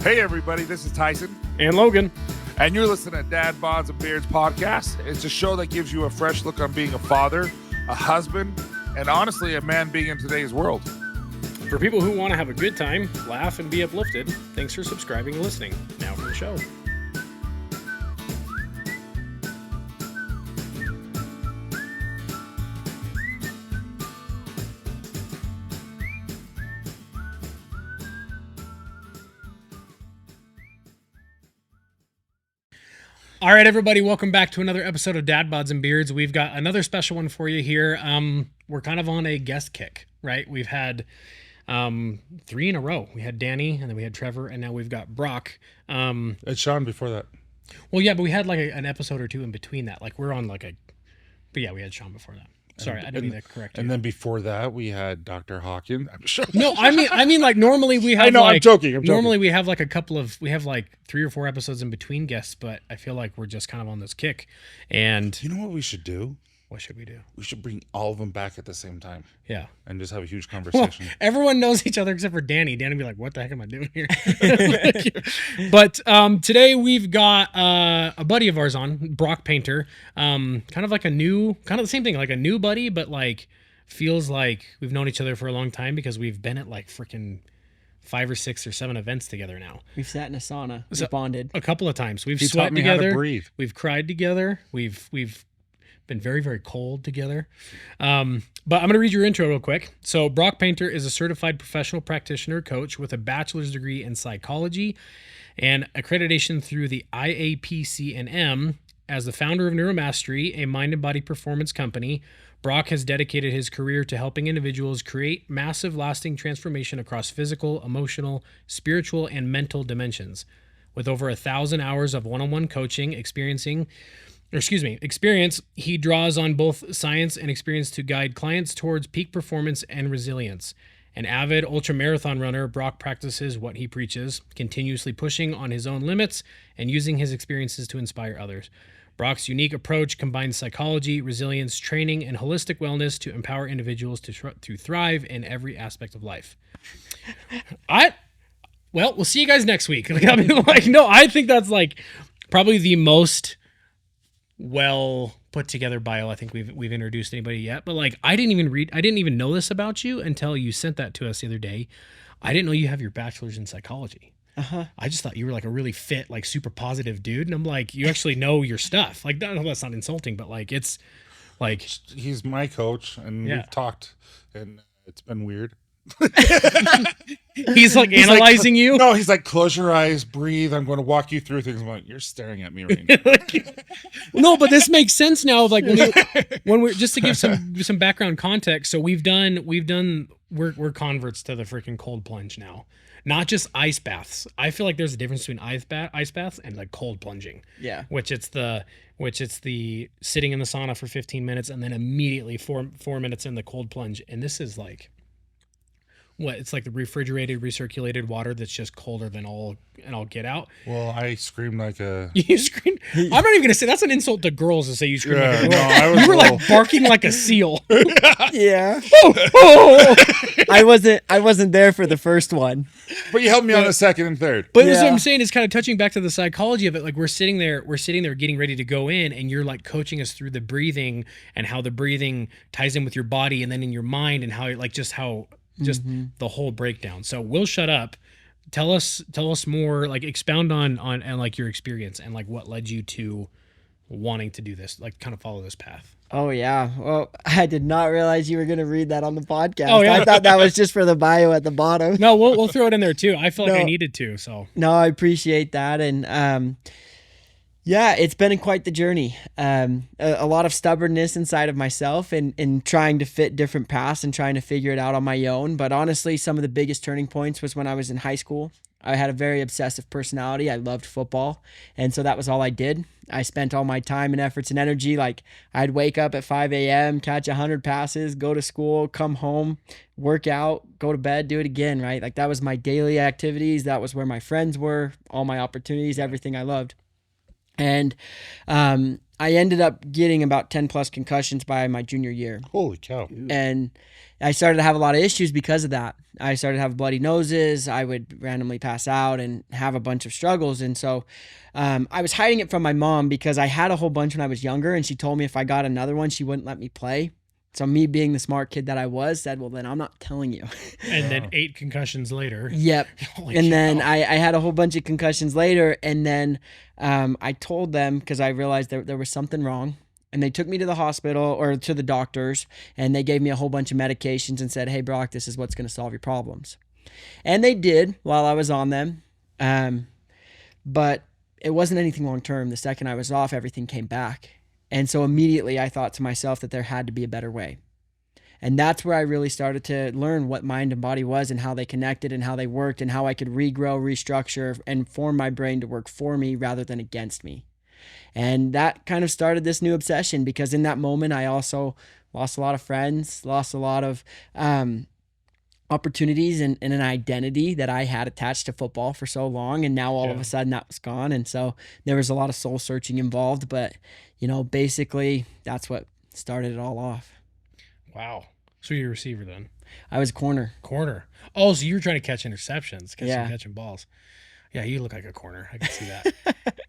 Hey everybody, this is Tyson and Logan, and you're listening to Dad, Bods, and Beards podcast. It's a show that gives you a fresh look on being a father, a husband, and honestly, a man being in today's world. For people who want to have a good time, laugh, and be uplifted, thanks for subscribing and listening. Now for the show. All right, everybody, welcome back to another episode of Dad, Bods, and Beards. We've got another special one for you here. We're kind of on a guest kick, right? We've had 3 in a row. We had Danny, and then we had Trevor, and now we've got Brock. It's Sean before that. Well, yeah, but we had like an episode or two in between that. Like we're on like a, but yeah, we had Sean before that. Sorry, I didn't mean to correct you. And then before that, we had Dr. Hawkins. I'm sure. No, I mean, like normally we have. I know, like, I'm joking. Normally we have like we have like 3 or 4 episodes in between guests, but I feel like we're just kind of on this kick. And You know what we should do? What should we do? We should bring all of them back at the same time. Yeah. And just have a huge Well, conversation. everyone knows each other except for Danny. Danny be like, what the heck am I doing here? But today we've got a buddy of ours on, Brock Painter. Kind of the same thing, like a new buddy, but like feels like we've known each other for a long time because we've been at like freaking 5 or 6 or 7 events together now. We've sat in a sauna. We've bonded a couple of times. We've He sweat taught me together. how to breathe. We've cried together. We've been very, very cold together. But I'm going to read your intro real quick. So Brock Painter is a certified professional practitioner coach with a bachelor's degree in psychology and accreditation through the IAPC&M. As the founder of Neuromastery, a mind and body performance company, Brock has dedicated his career to helping individuals create massive lasting transformation across physical, emotional, spiritual, and mental dimensions. With over 1,000 hours of one-on-one coaching experience, he draws on both science and experience to guide clients towards peak performance and resilience. An avid ultramarathon runner, Brock practices what he preaches, continuously pushing on his own limits and using his experiences to inspire others. Brock's unique approach combines psychology, resilience, training, and holistic wellness to empower individuals to thrive in every aspect of life. Well, we'll see you guys next week. I think that's like probably the most well put together bio I think we've introduced anybody yet. But like I didn't even know this about you until you sent that to us the other day. I didn't know you have your bachelor's in psychology. I just thought you were like a really fit, like super positive dude. And I'm like, you actually know your stuff. Like, no, that's not insulting, but like, it's like. He's my coach, and we've talked, and it's been weird. He's like analyzing you. No, he's like, close your eyes, breathe. I'm going to walk you through things. I'm like, you're staring at me right now. No, but this makes sense now. Of like when we're just to give some background context. So we're converts to the freaking cold plunge now. Not just ice baths. I feel like there's a difference between ice baths and like cold plunging. Yeah. Which it's the sitting in the sauna for 15 minutes and then immediately 4 minutes in the cold plunge. And this is like it's like the refrigerated, recirculated water that's just colder than all get out. Well, I screamed like a. You screamed. I'm not even gonna say that's an insult to girls to say you screamed like a girl. No, you were like barking like a seal. Yeah. Oh. I wasn't there for the first one. But you helped me on the second and third. But that's what I'm saying is kind of touching back to the psychology of it. Like we're sitting there getting ready to go in, and you're like coaching us through the breathing and how the breathing ties in with your body and then in your mind and how it like just the whole breakdown. So we'll shut up. Tell us more, like expound on and like your experience and like what led you to wanting to do this, like kind of follow this path. Oh yeah. Well, I did not realize you were going to read that on the podcast. Oh, yeah. I thought that was just for the bio at the bottom. No, we'll throw it in there too. I feel like I needed to. So no, I appreciate that. And yeah, it's been quite the journey. A lot of stubbornness inside of myself and trying to fit different paths and trying to figure it out on my own. But honestly, some of the biggest turning points was when I was in high school. I had a very obsessive personality. I loved football. And so that was all I did. I spent all my time and efforts and energy. Like I'd wake up at 5 a.m., catch 100 passes, go to school, come home, work out, go to bed, do it again, right? Like that was my daily activities. That was where my friends were, all my opportunities, everything I loved. And I ended up getting about 10 plus concussions by my junior year. Holy cow. And I started to have a lot of issues because of that. I started to have bloody noses. I would randomly pass out and have a bunch of struggles. And so I was hiding it from my mom because I had a whole bunch when I was younger, and she told me if I got another one, she wouldn't let me play. So me being the smart kid that I was said, well, then I'm not telling you. And then 8 concussions later. Yep. Holy And cow. then I had a whole bunch of concussions later. And then I told them, because I realized there was something wrong. And they took me to the hospital or to the doctors, and they gave me a whole bunch of medications and said, hey, Brock, this is what's going to solve your problems. And they did while I was on them. But it wasn't anything long term. The second I was off, everything came back. And so immediately I thought to myself that there had to be a better way. And that's where I really started to learn what mind and body was and how they connected and how they worked and how I could regrow, restructure, and form my brain to work for me rather than against me. And that kind of started this new obsession, because in that moment, I also lost a lot of friends, lost a lot of opportunities and an identity that I had attached to football for so long. And now all of a sudden that was gone. And so there was a lot of soul searching involved. But, basically that's what started it all off. Wow. So you're a receiver then? I was corner. Corner. Oh, so you were trying to catch interceptions, Yeah. catching balls. Yeah, you look like a corner. I can see that.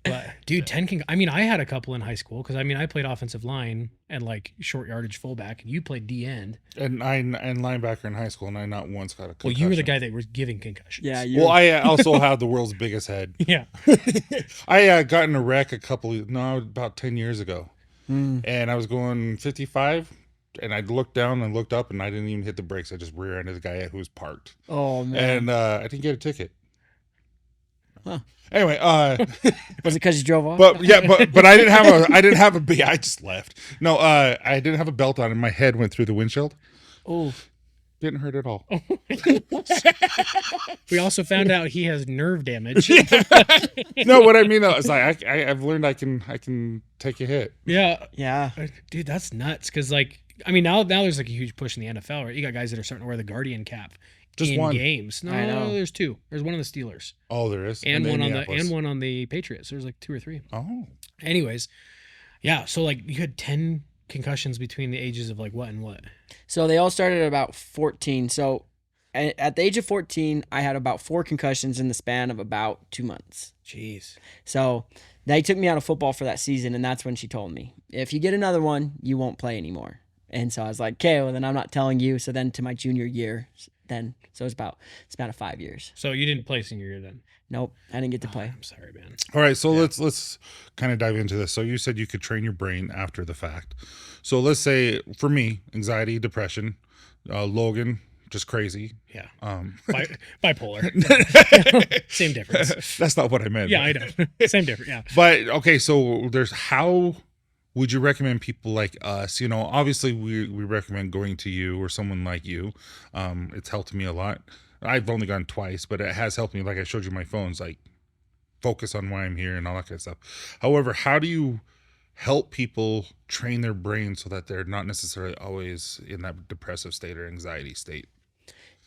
But dude, I had a couple in high school because I played offensive line and like short yardage fullback, and you played D end. And linebacker in high school, and I not once got a concussion. Well, you were the guy that was giving concussions. Yeah. Well, I also have the world's biggest head. Yeah. I got in a wreck about 10 years ago. And I was going 55, and I looked down and looked up, and I didn't even hit the brakes. I just rear-ended the guy who was parked. Oh, man. And I didn't get a ticket. Huh. Anyway, Was it because you drove off? but I didn't have a I just left. No, I didn't have a belt on, and my head went through the windshield. Oh. Didn't hurt at all. We also found out he has nerve damage. No, what I mean though is like I've learned I can take a hit. Yeah. Yeah. Dude, that's nuts. Because now there's like a huge push in the NFL, right? You got guys that are starting to wear the Guardian cap. Just in one. games. No, I know. there's 2. There's one on the Steelers. Oh, there is, And one Indianapolis. on the Patriots. There's like 2 or 3. Oh, Anyways, yeah. So like you had 10 concussions between the ages of like what and what? So they all started at about 14. So at the age of 14, I had about 4 concussions in the span of about 2 months. Jeez. So they took me out of football for that season, and that's when she told me, if you get another one, you won't play anymore. And so I was like, okay, well then I'm not telling you. So then to my junior year, so it's about a span of 5 years. So you didn't play senior year then? Nope, I didn't get to play. I'm sorry, man. all right. So let's kind of dive into this. So you said you could train your brain after the fact. So let's say for me, anxiety, depression, Logan, just crazy. Yeah. Bipolar. Same difference. That's not what I meant. Yeah, I know. Same difference. Yeah. But okay, so how would you recommend people like us? Obviously we recommend going to you or someone like you. It's helped me a lot. I've only gone twice, but it has helped me. Like I showed you my phones, like focus on why I'm here and all that kind of stuff. However, how do you help people train their brain so that they're not necessarily always in that depressive state or anxiety state?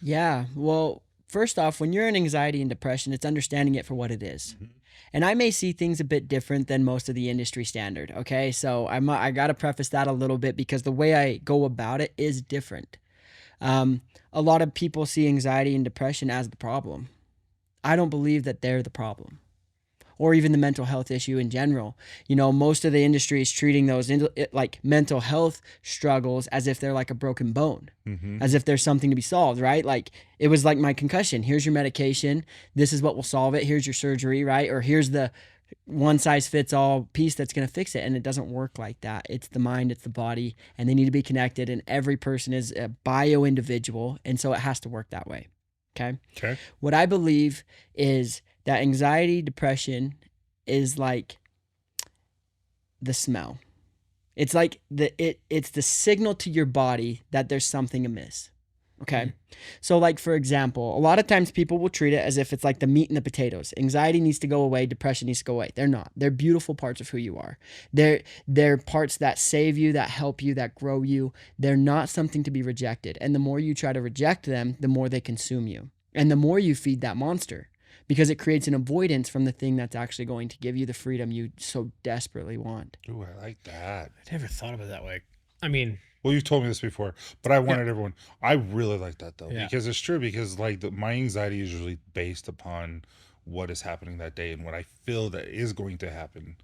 Yeah, well, first off, when you're in anxiety and depression, it's understanding it for what it is. Mm-hmm. And I may see things a bit different than most of the industry standard, okay? So I got to preface that a little bit because the way I go about it is different. A lot of people see anxiety and depression as the problem. I don't believe that they're the problem, or even the mental health issue in general. Most of the industry is treating those like mental health struggles as if they're like a broken bone, as if there's something to be solved, right? Like it was like my concussion. Here's your medication. This is what will solve it. Here's your surgery, right? Or here's the one size fits all piece that's going to fix it. And it doesn't work like that. It's the mind, it's the body, and they need to be connected. And every person is a bio individual. And so it has to work that way. Okay. What I believe is that anxiety, depression is like the smell. It's like it's the signal to your body that there's something amiss. Okay. So like, for example, a lot of times people will treat it as if it's like the meat and the potatoes. Anxiety needs to go away. Depression needs to go away. They're not. They're beautiful parts of who you are. They're parts that save you, that help you, that grow you. They're not something to be rejected. And the more you try to reject them, the more they consume you. And the more you feed that monster. because it creates an avoidance from the thing that's actually going to give you the freedom you so desperately want. Ooh, I like that. I never thought of it that way. I mean, Well, you've told me this before, but I wanted everyone. I really like that though, Yeah. because it's true. Because like my anxiety is usually based upon what is happening that day and what I feel that is going to happen.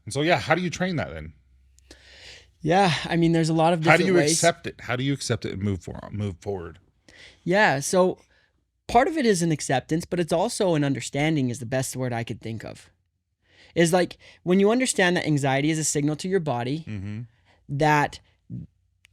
And so, yeah, how do you train that then? Yeah, I mean, there's a lot of How different do you ways. accept it? How do you accept it and move forward? Yeah, so part of it is an acceptance, but it's also an understanding is the best word I could think of. Is like when you understand that anxiety is a signal to your body Mm-hmm. that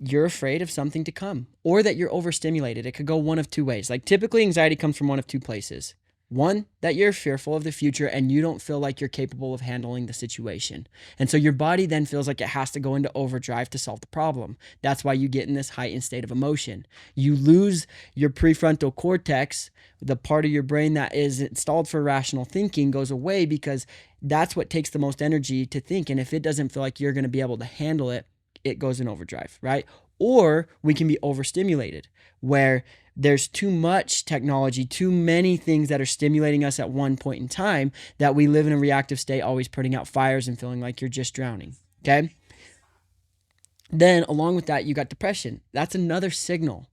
you're afraid of something to come or that you're overstimulated. It could go one of two ways. Like typically anxiety comes from one of two places. One, that you're fearful of the future and you don't feel like you're capable of handling the situation. And so your body then feels like it has to go into overdrive to solve the problem. That's why you get in this heightened state of emotion. You lose your prefrontal cortex, the part of your brain that is installed for rational thinking goes away because that's what takes the most energy to think. And if it doesn't feel like you're going to be able to handle it, it goes in overdrive, right? Or we can be overstimulated where there's too much technology, too many things that are stimulating us at one point in time that we live in a reactive state, always putting out fires and feeling like you're just drowning, okay? Then along with that, you got depression. That's another signal.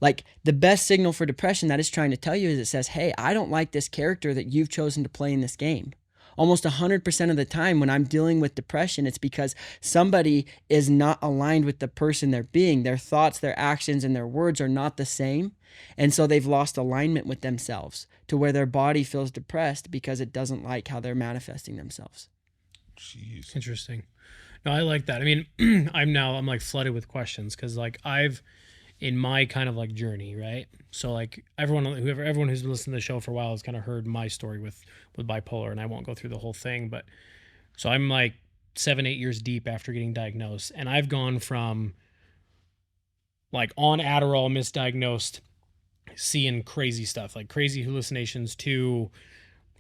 Like the best signal for depression that is trying to tell you is it says, hey, I don't like this character that you've chosen to play in this game. Almost 100% of the time when I'm dealing with depression, it's because somebody is not aligned with the person they're being. Their thoughts, their actions, and their words are not the same. And so they've lost alignment with themselves to where their body feels depressed because it doesn't like how they're manifesting themselves. Jeez. interesting. No, I like that. I mean, I'm like flooded with questions because like I've in my kind of like journey, right? So like everyone who's listened to the show for a while has kind of heard my story with bipolar, and I won't go through the whole thing, but so I'm like 7-8 years deep after getting diagnosed, and I've gone from like on Adderall, misdiagnosed, seeing crazy stuff, like crazy hallucinations, to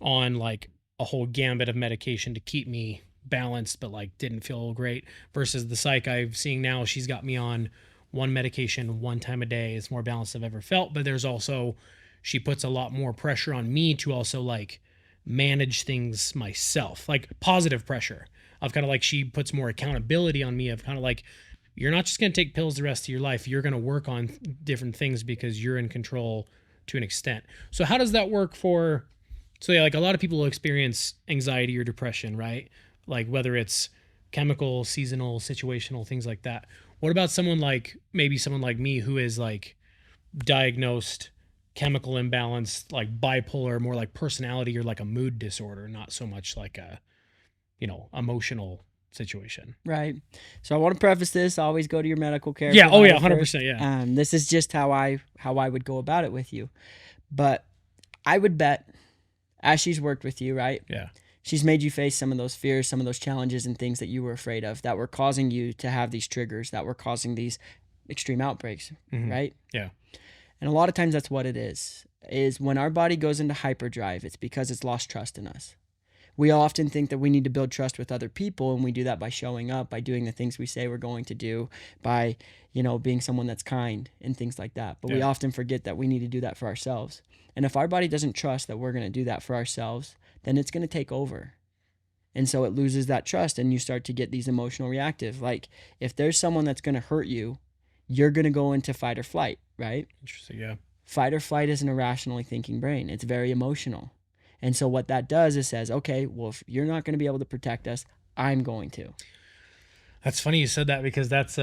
on like a whole gambit of medication to keep me balanced, but like didn't feel great, versus the psych I'm seeing now. She's got me on one medication one time a day. It's more balanced than I've ever felt, but there's also, she puts a lot more pressure on me to also like manage things myself, like positive pressure of kind of like, she puts more accountability on me of kind of like, you're not just going to take pills the rest of your life. You're going to work on different things because you're in control to an extent. So how does that work for, so yeah, like a lot of people will experience anxiety or depression, right? Like whether it's chemical, seasonal, situational, things like that. What about someone like, maybe someone like me who is like diagnosed chemical imbalance, like bipolar, more like personality or like a mood disorder, not so much like a, emotional situation. Right. So I want to preface this. Always go to your medical care. Yeah. Oh yeah. provider 100%. first. Yeah. This is just how I would go about it with you. But I would bet as she's worked with you, right? Yeah. She's made you face some of those fears, some of those challenges and things that you were afraid of that were causing you to have these triggers, that were causing these extreme outbreaks, right? Yeah. And a lot of times that's what it is when our body goes into hyperdrive, it's because it's lost trust in us. We often think that we need to build trust with other people, and we do that by showing up, by doing the things we say we're going to do, by, being someone that's kind and things like that. But we often forget that we need to do that for ourselves. And if our body doesn't trust that we're going to do that for ourselves, then it's going to take over. And so it loses that trust, and you start to get these emotional reactive. Like if there's someone that's going to hurt you, you're going to go into fight or flight, right? Interesting. Yeah. Fight or flight is an irrationally thinking brain. It's very emotional. And so what that does is says, okay, well, if you're not going to be able to protect us, I'm going to. That's funny you said that because that's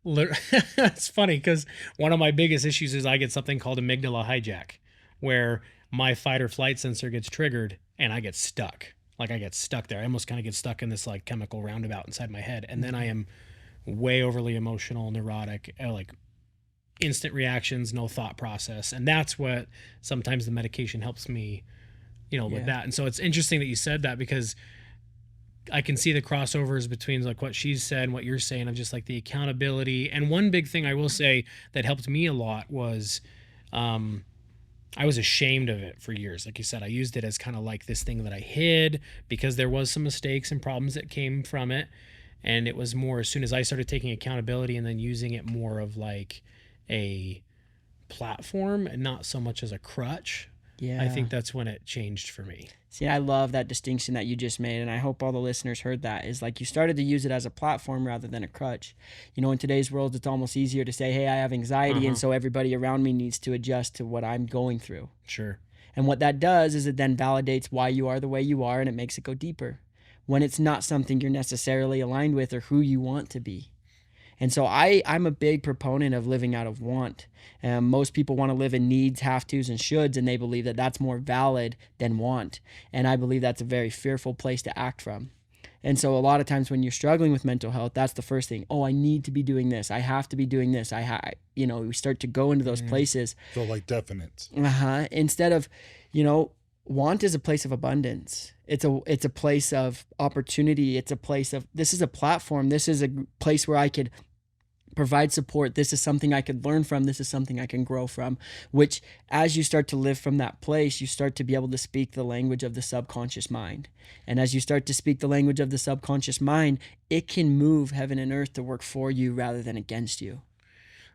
it's funny because one of my biggest issues is I get something called amygdala hijack, where my fight or flight sensor gets triggered and I get stuck. Like I get stuck there. I almost kind of get stuck in this like chemical roundabout inside my head. And then I am way overly emotional, neurotic, like instant reactions, no thought process. And that's what sometimes the medication helps me, with that. And so it's interesting that you said that because I can see the crossovers between like what she's said and what you're saying of just like the accountability. And one big thing I will say that helped me a lot was, I was ashamed of it for years. Like you said, I used it as kind of like this thing that I hid because there was some mistakes and problems that came from it. And it was more as soon as I started taking accountability and then using it more of like a platform and not so much as a crutch, Yeah. I think that's when it changed for me. See, I love that distinction that you just made, and I hope all the listeners heard that. Is like you started to use it as a platform rather than a crutch. You know, in today's world, it's almost easier to say, hey, I have anxiety, and so everybody around me needs to adjust to what I'm going through. Sure. And what that does is it then validates why you are the way you are, and it makes it go deeper when it's not something you're necessarily aligned with or who you want to be. And so I'm a big proponent of living out of want. Most people want to live in needs, have tos, and shoulds, and they believe that that's more valid than want. And I believe that's a very fearful place to act from. And so a lot of times when you're struggling with mental health, that's the first thing. Oh, I need to be doing this. I have to be doing this. We start to go into those places. So like definite. Instead of, want is a place of abundance. It's a place of opportunity. It's a place of, this is a platform. This is a place where I could provide support. This is something I could learn from. This is something I can grow from, which as you start to live from that place, you start to be able to speak the language of the subconscious mind. And as you start to speak the language of the subconscious mind, it can move heaven and earth to work for you rather than against you.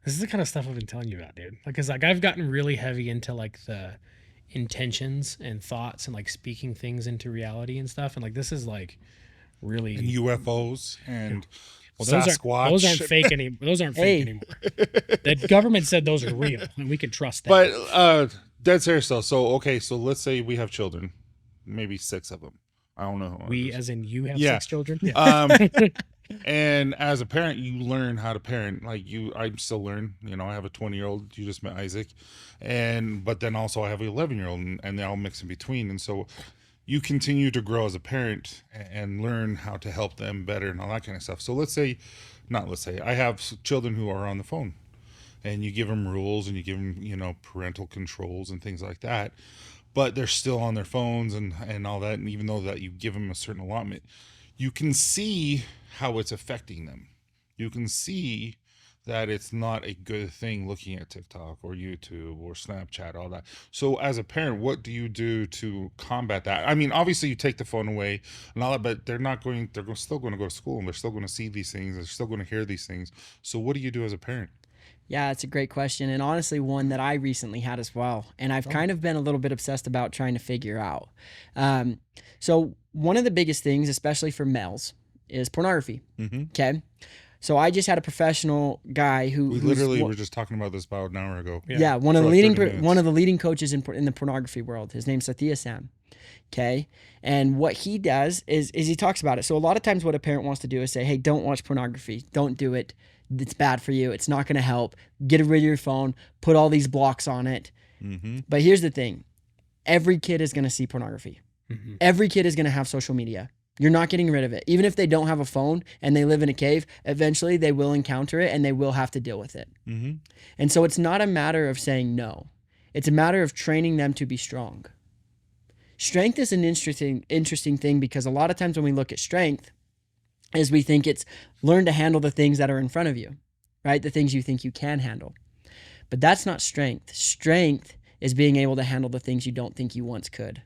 This is the kind of stuff I've been telling you about, dude. Because I've gotten really heavy into like the intentions and thoughts and like speaking things into reality and stuff. And like, this is like really... And UFOs and... Well, Sasquatch. Those aren't fake anymore. Those aren't fake anymore. The government said those are real, and we can trust that. But dead serious though. So let's say we have children, maybe 6 of them. I don't know. We, as in you, have 6 children. And as a parent, you learn how to parent. Like I still learn. I have a 20-year-old. You just met Isaac, but then also I have an 11-year-old, and they all mix in between. And so you continue to grow as a parent and learn how to help them better and all that kind of stuff. So I have children who are on the phone, and you give them rules and you give them, parental controls and things like that, but they're still on their phones and all that. And even though that you give them a certain allotment, you can see how it's affecting them. You can see that it's not a good thing looking at TikTok or YouTube or Snapchat, all that. So as a parent, what do you do to combat that? I mean, obviously you take the phone away and all that, but they're still going to go to school, and they're still going to see these things. They're still going to hear these things. So what do you do as a parent? Yeah, it's a great question, and honestly one that I recently had as well, and I've kind of been a little bit obsessed about trying to figure out. So one of the biggest things, especially for males, is pornography. Okay? So I just had a professional guy who we literally were just talking about this about an hour ago. Yeah, one of the leading coaches in the pornography world. His name's Sam. Okay, and what he does is he talks about it. So a lot of times, what a parent wants to do is say, "Hey, don't watch pornography. Don't do it. It's bad for you. It's not going to help. Get rid of your phone. Put all these blocks on it." But here's the thing: every kid is going to see pornography. Every kid is going to have social media. You're not getting rid of it. Even if they don't have a phone and they live in a cave, eventually they will encounter it and they will have to deal with it. And so it's not a matter of saying no. It's a matter of training them to be strong. Strength is an interesting thing, because a lot of times when we look at strength, is we think it's learn to handle the things that are in front of you, right? The things you think you can handle. But that's not strength. Strength is being able to handle the things you don't think you once could.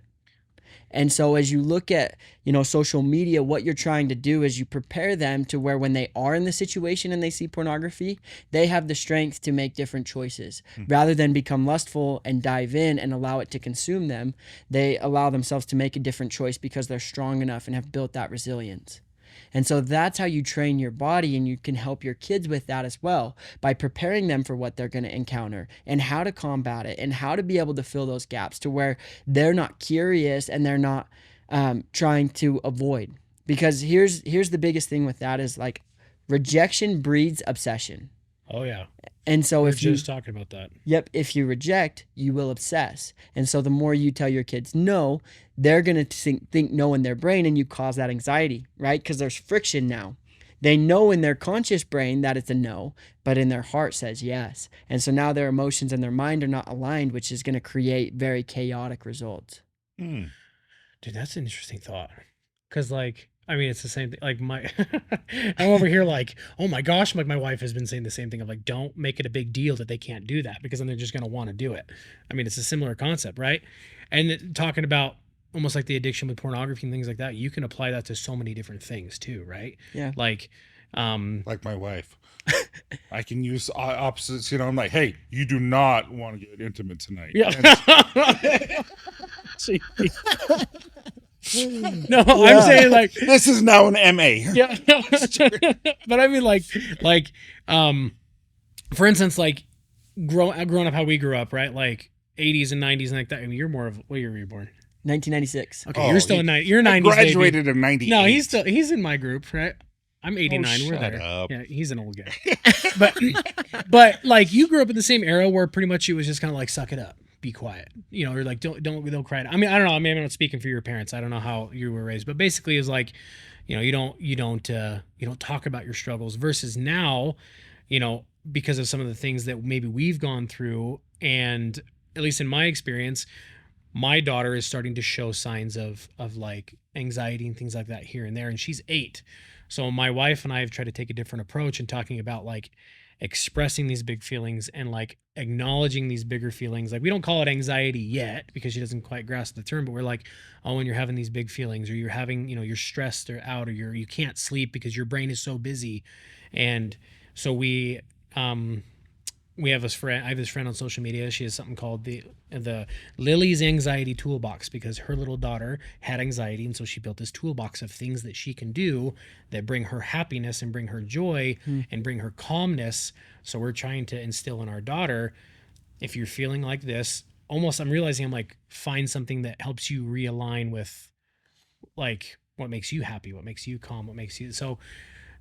And so as you look at, social media, what you're trying to do is you prepare them to where when they are in the situation and they see pornography, they have the strength to make different choices. Rather than become lustful and dive in and allow it to consume them, they allow themselves to make a different choice because they're strong enough and have built that resilience. And so that's how you train your body, and you can help your kids with that as well, by preparing them for what they're going to encounter and how to combat it and how to be able to fill those gaps to where they're not curious and they're not trying to avoid. Because here's the biggest thing with that is like rejection breeds obsession. Oh yeah. And so We're just talking about that. Yep. If you reject, you will obsess. And so the more you tell your kids no, they're going to think no in their brain, and you cause that anxiety, right? Because there's friction now. They know in their conscious brain that it's a no, but in their heart says yes. And so now their emotions and their mind are not aligned, which is going to create very chaotic results. Dude, that's an interesting thought. Because it's the same thing. Like I'm over here like, oh my gosh, like my wife has been saying the same thing of like, don't make it a big deal that they can't do that, because then they're just going to want to do it. It's a similar concept, right? And talking about almost like the addiction with pornography and things like that, you can apply that to so many different things too, right? Yeah. Like, Like my wife. I can use opposites. You know, I'm like, hey, you do not want to get intimate tonight. Yeah. And No, I'm saying like, this is now an MA. yeah. But I mean like, for instance, like growing up how we grew up, right? Like 80s and 90s and like that. I mean, you're more of, what year were you born? 1996. Okay, you're still in you're 90s. I graduated in 98. No, he's in my group, right? I'm 89. We're there. Up. Yeah, he's an old guy. but like you grew up in the same era where pretty much it was just kind of like suck it up, be quiet, you know, or like don't cry. I mean, I don't know. I mean, I'm not speaking for your parents. I don't know how you were raised, but basically it's like, you know, you don't talk about your struggles versus now, you know, because of some of the things that maybe we've gone through, and at least in my experience, my daughter is starting to show signs of like anxiety and things like that here and there, and she's 8. So my wife and I have tried to take a different approach in talking about like expressing these big feelings and like acknowledging these bigger feelings. Like we don't call it anxiety yet because she doesn't quite grasp the term, but we're like, oh, when you're having these big feelings, or you're having, you know, you're stressed or out, or you can't sleep because your brain is so busy. And so we have this friend. I have this friend on social media. She has something called the Lily's Anxiety Toolbox, because her little daughter had anxiety, and so she built this toolbox of things that she can do that bring her happiness and bring her joy and bring her calmness. So we're trying to instill in our daughter, if you're feeling like this, almost I'm realizing I'm like, find something that helps you realign with like what makes you happy, what makes you calm, what makes you so.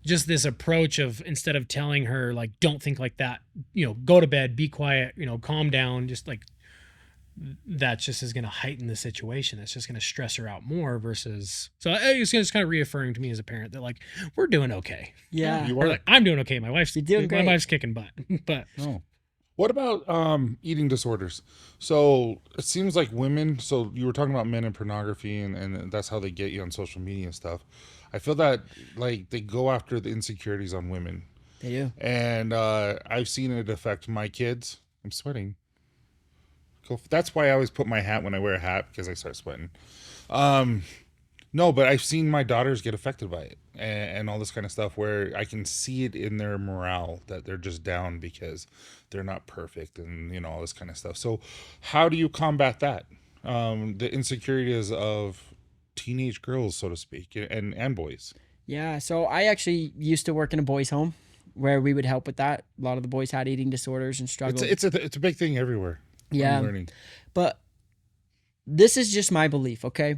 Just this approach of, instead of telling her like, don't think like that, you know, go to bed, be quiet, you know, calm down, just like that just is going to heighten the situation. It's just going to stress her out more versus, so it's just kind of reaffirming to me as a parent that like, we're doing okay. Yeah. You Or are. like, I'm doing okay. My wife's doing great. My wife's kicking butt, but No. What about eating disorders? So it seems like women, so you were talking about men and pornography, and that's how they get you on social media and stuff. I feel that like they go after the insecurities on women. They do. And I've seen it affect my kids. I'm sweating. Cool. That's why I always put my hat when I wear a hat, because I start sweating. No, but I've seen my daughters get affected by it and all this kind of stuff, where I can see it in their morale that they're just down because they're not perfect, and you know, all this kind of stuff. So how do you combat that? The insecurities of teenage girls, so to speak, and boys. Yeah. So I actually used to work in a boys' home where we would help with that. A lot of the boys had eating disorders and struggled. It's a big thing everywhere. Yeah. I'm learning. But this is just my belief, okay?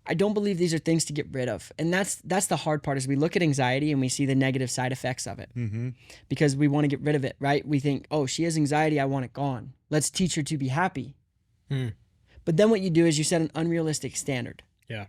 I don't believe these are things to get rid of. And that's the hard part, is we look at anxiety and we see the negative side effects of it because we want to get rid of it, right? We think, oh, she has anxiety, I want it gone. Let's teach her to be happy. But then what you do is you set an unrealistic standard. yeah.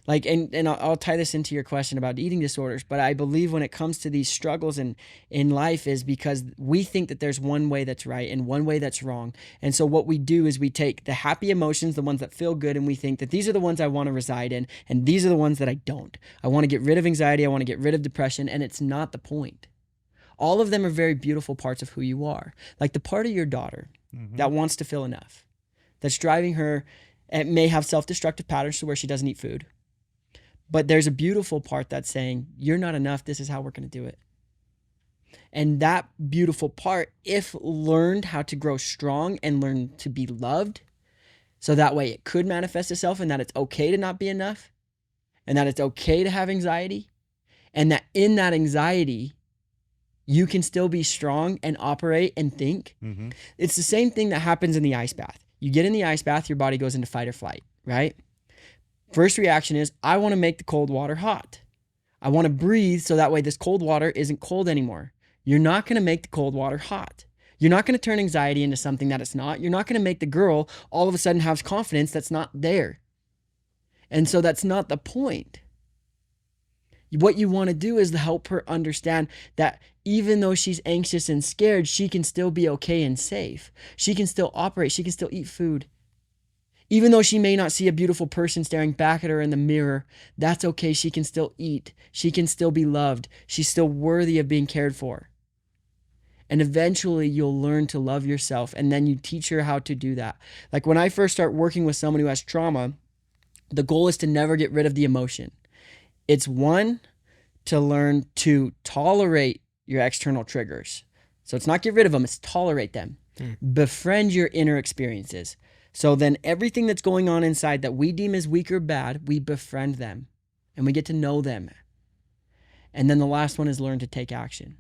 Like, and I'll tie this into your question about eating disorders, but I believe when it comes to these struggles in life is because we think that there's one way that's right and one way that's wrong. And so what we do is we take the happy emotions, the ones that feel good, and we think that these are the ones I want to reside in, and these are the ones that I don't. I want to get rid of anxiety, I want to get rid of depression, and it's not the point. All of them are very beautiful parts of who you are. Like the part of your daughter that wants to feel enough, that's driving her, and may have self-destructive patterns to where she doesn't eat food. But there's a beautiful part that's saying, you're not enough, this is how we're going to do it. And that beautiful part, if learned how to grow strong and learn to be loved, so that way it could manifest itself, and that it's okay to not be enough, and that it's okay to have anxiety, and that in that anxiety, you can still be strong and operate and think. It's the same thing that happens in the ice bath. You get in the ice bath, your body goes into fight or flight, right? First reaction is, I want to make the cold water hot. I want to breathe so that way this cold water isn't cold anymore. You're not going to make the cold water hot. You're not going to turn anxiety into something that it's not. You're not going to make the girl all of a sudden have confidence that's not there. And so that's not the point. What you want to do is to help her understand that even though she's anxious and scared, she can still be okay and safe. She can still operate. She can still eat food. Even though she may not see a beautiful person staring back at her in the mirror, that's okay. She can still eat. She can still be loved. She's still worthy of being cared for. And eventually you'll learn to love yourself, and then you teach her how to do that. Like when I first start working with someone who has trauma, the goal is to never get rid of the emotion. It's 1, to learn to tolerate your external triggers. So it's not get rid of them, it's tolerate them. Befriend your inner experiences. So then everything that's going on inside that we deem as weak or bad, we befriend them and we get to know them. And then the last one is learn to take action.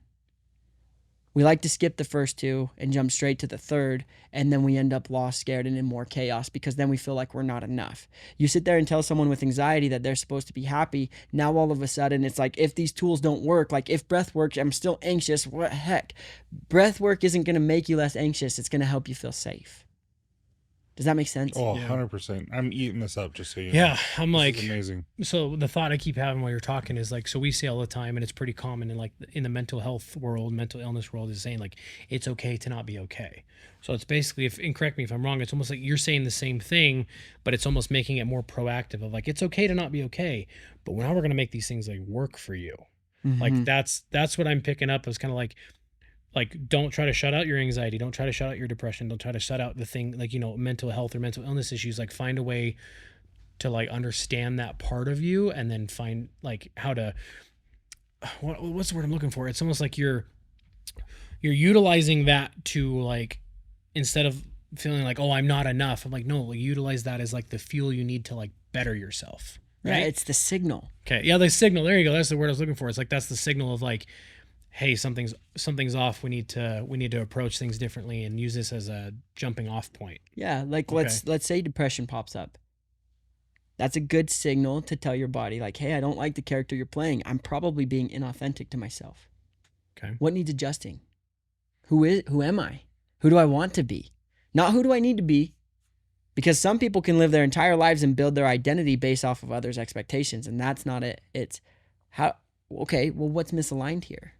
We like to skip the first two and jump straight to the third, and then we end up lost, scared, and in more chaos because then we feel like we're not enough. You sit there and tell someone with anxiety that they're supposed to be happy. Now all of a sudden it's like, if these tools don't work, like if breath works, I'm still anxious. What heck? Breath work isn't going to make you less anxious. It's going to help you feel safe. Does that make sense? Oh, 100%. I'm eating this up, just so you know. Yeah, I'm This like, is amazing. so the thought I keep having while you're talking is like, so we say all the time, and it's pretty common in like in the mental health world, mental illness world, is saying like, it's okay to not be okay. So it's basically, and correct me if I'm wrong, it's almost like you're saying the same thing, but it's almost making it more proactive of like, it's okay to not be okay, but now we're going to make these things like work for you. Like that's what I'm picking up as kind of like, don't try to shut out your anxiety. Don't try to shut out your depression. Don't try to shut out the thing, like, mental health or mental illness issues. Like, find a way to like understand that part of you, and then find like how to, what's the word I'm looking for? It's almost like you're utilizing that to like, instead of feeling like, oh, I'm not enough. I'm like, no, utilize that as like the fuel you need to like better yourself. Right. Yeah, it's the signal. Okay. Yeah. The signal. There you go. That's the word I was looking for. It's like, that's the signal of like, hey, something's off. We need to approach things differently and use this as a jumping off point. Yeah, like Okay. let's say depression pops up. That's a good signal to tell your body like, hey, I don't like the character you're playing. I'm probably being inauthentic to myself. Okay. What needs adjusting? Who am I? Who do I want to be? Not who do I need to be? Because some people can live their entire lives and build their identity based off of others' expectations, and that's not it. It's okay, well, what's misaligned here?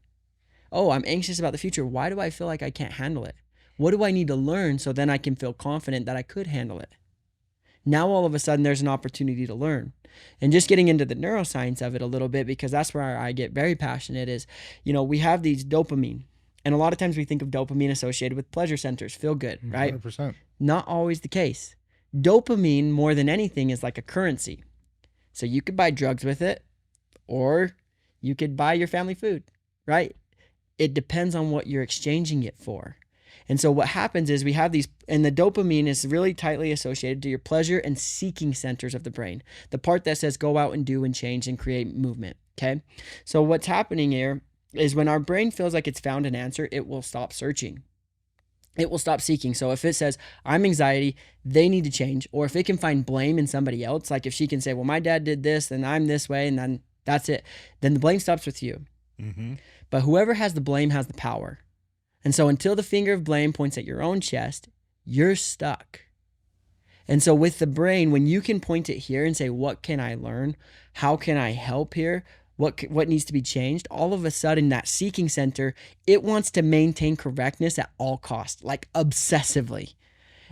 Oh, I'm anxious about the future. Why do I feel like I can't handle it? What do I need to learn so then I can feel confident that I could handle it? Now, all of a sudden, there's an opportunity to learn. And just getting into the neuroscience of it a little bit, because that's where I get very passionate, is, we have these dopamine. And a lot of times we think of dopamine associated with pleasure centers, feel good, right? 100%. Not always the case. Dopamine, more than anything, is like a currency. So you could buy drugs with it, or you could buy your family food, right? It depends on what you're exchanging it for. And so what happens is we have these, and the dopamine is really tightly associated to your pleasure and seeking centers of the brain, the part that says go out and do and change and create movement, okay? So what's happening here is when our brain feels like it's found an answer, it will stop searching. It will stop seeking. So if it says, I'm anxiety, they need to change, or if it can find blame in somebody else, like if she can say, well, my dad did this, and I'm this way, and then that's it, then the blame stops with you. Mm-hmm. But whoever has the blame has the power. And so until the finger of blame points at your own chest, you're stuck. And so with the brain, when you can point it here and say, what can I learn? How can I help here? What needs to be changed? All of a sudden, that seeking center, it wants to maintain correctness at all costs, like obsessively.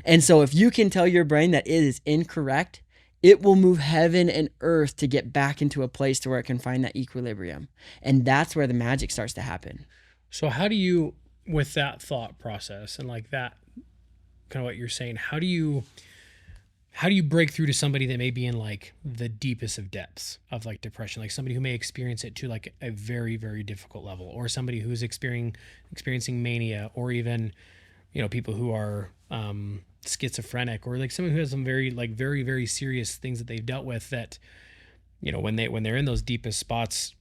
And so if you can tell your brain that it is incorrect, it will move heaven and earth to get back into a place to where it can find that equilibrium. And that's where the magic starts to happen. So how do you, with that thought process and like that kind of what you're saying, how do you break through to somebody that may be in like the deepest of depths of like depression, like somebody who may experience it to like a very, very difficult level, or somebody who's experiencing mania, or even, people who are schizophrenic, or like someone who has some very, very serious things that they've dealt with that, when they're in those deepest spots,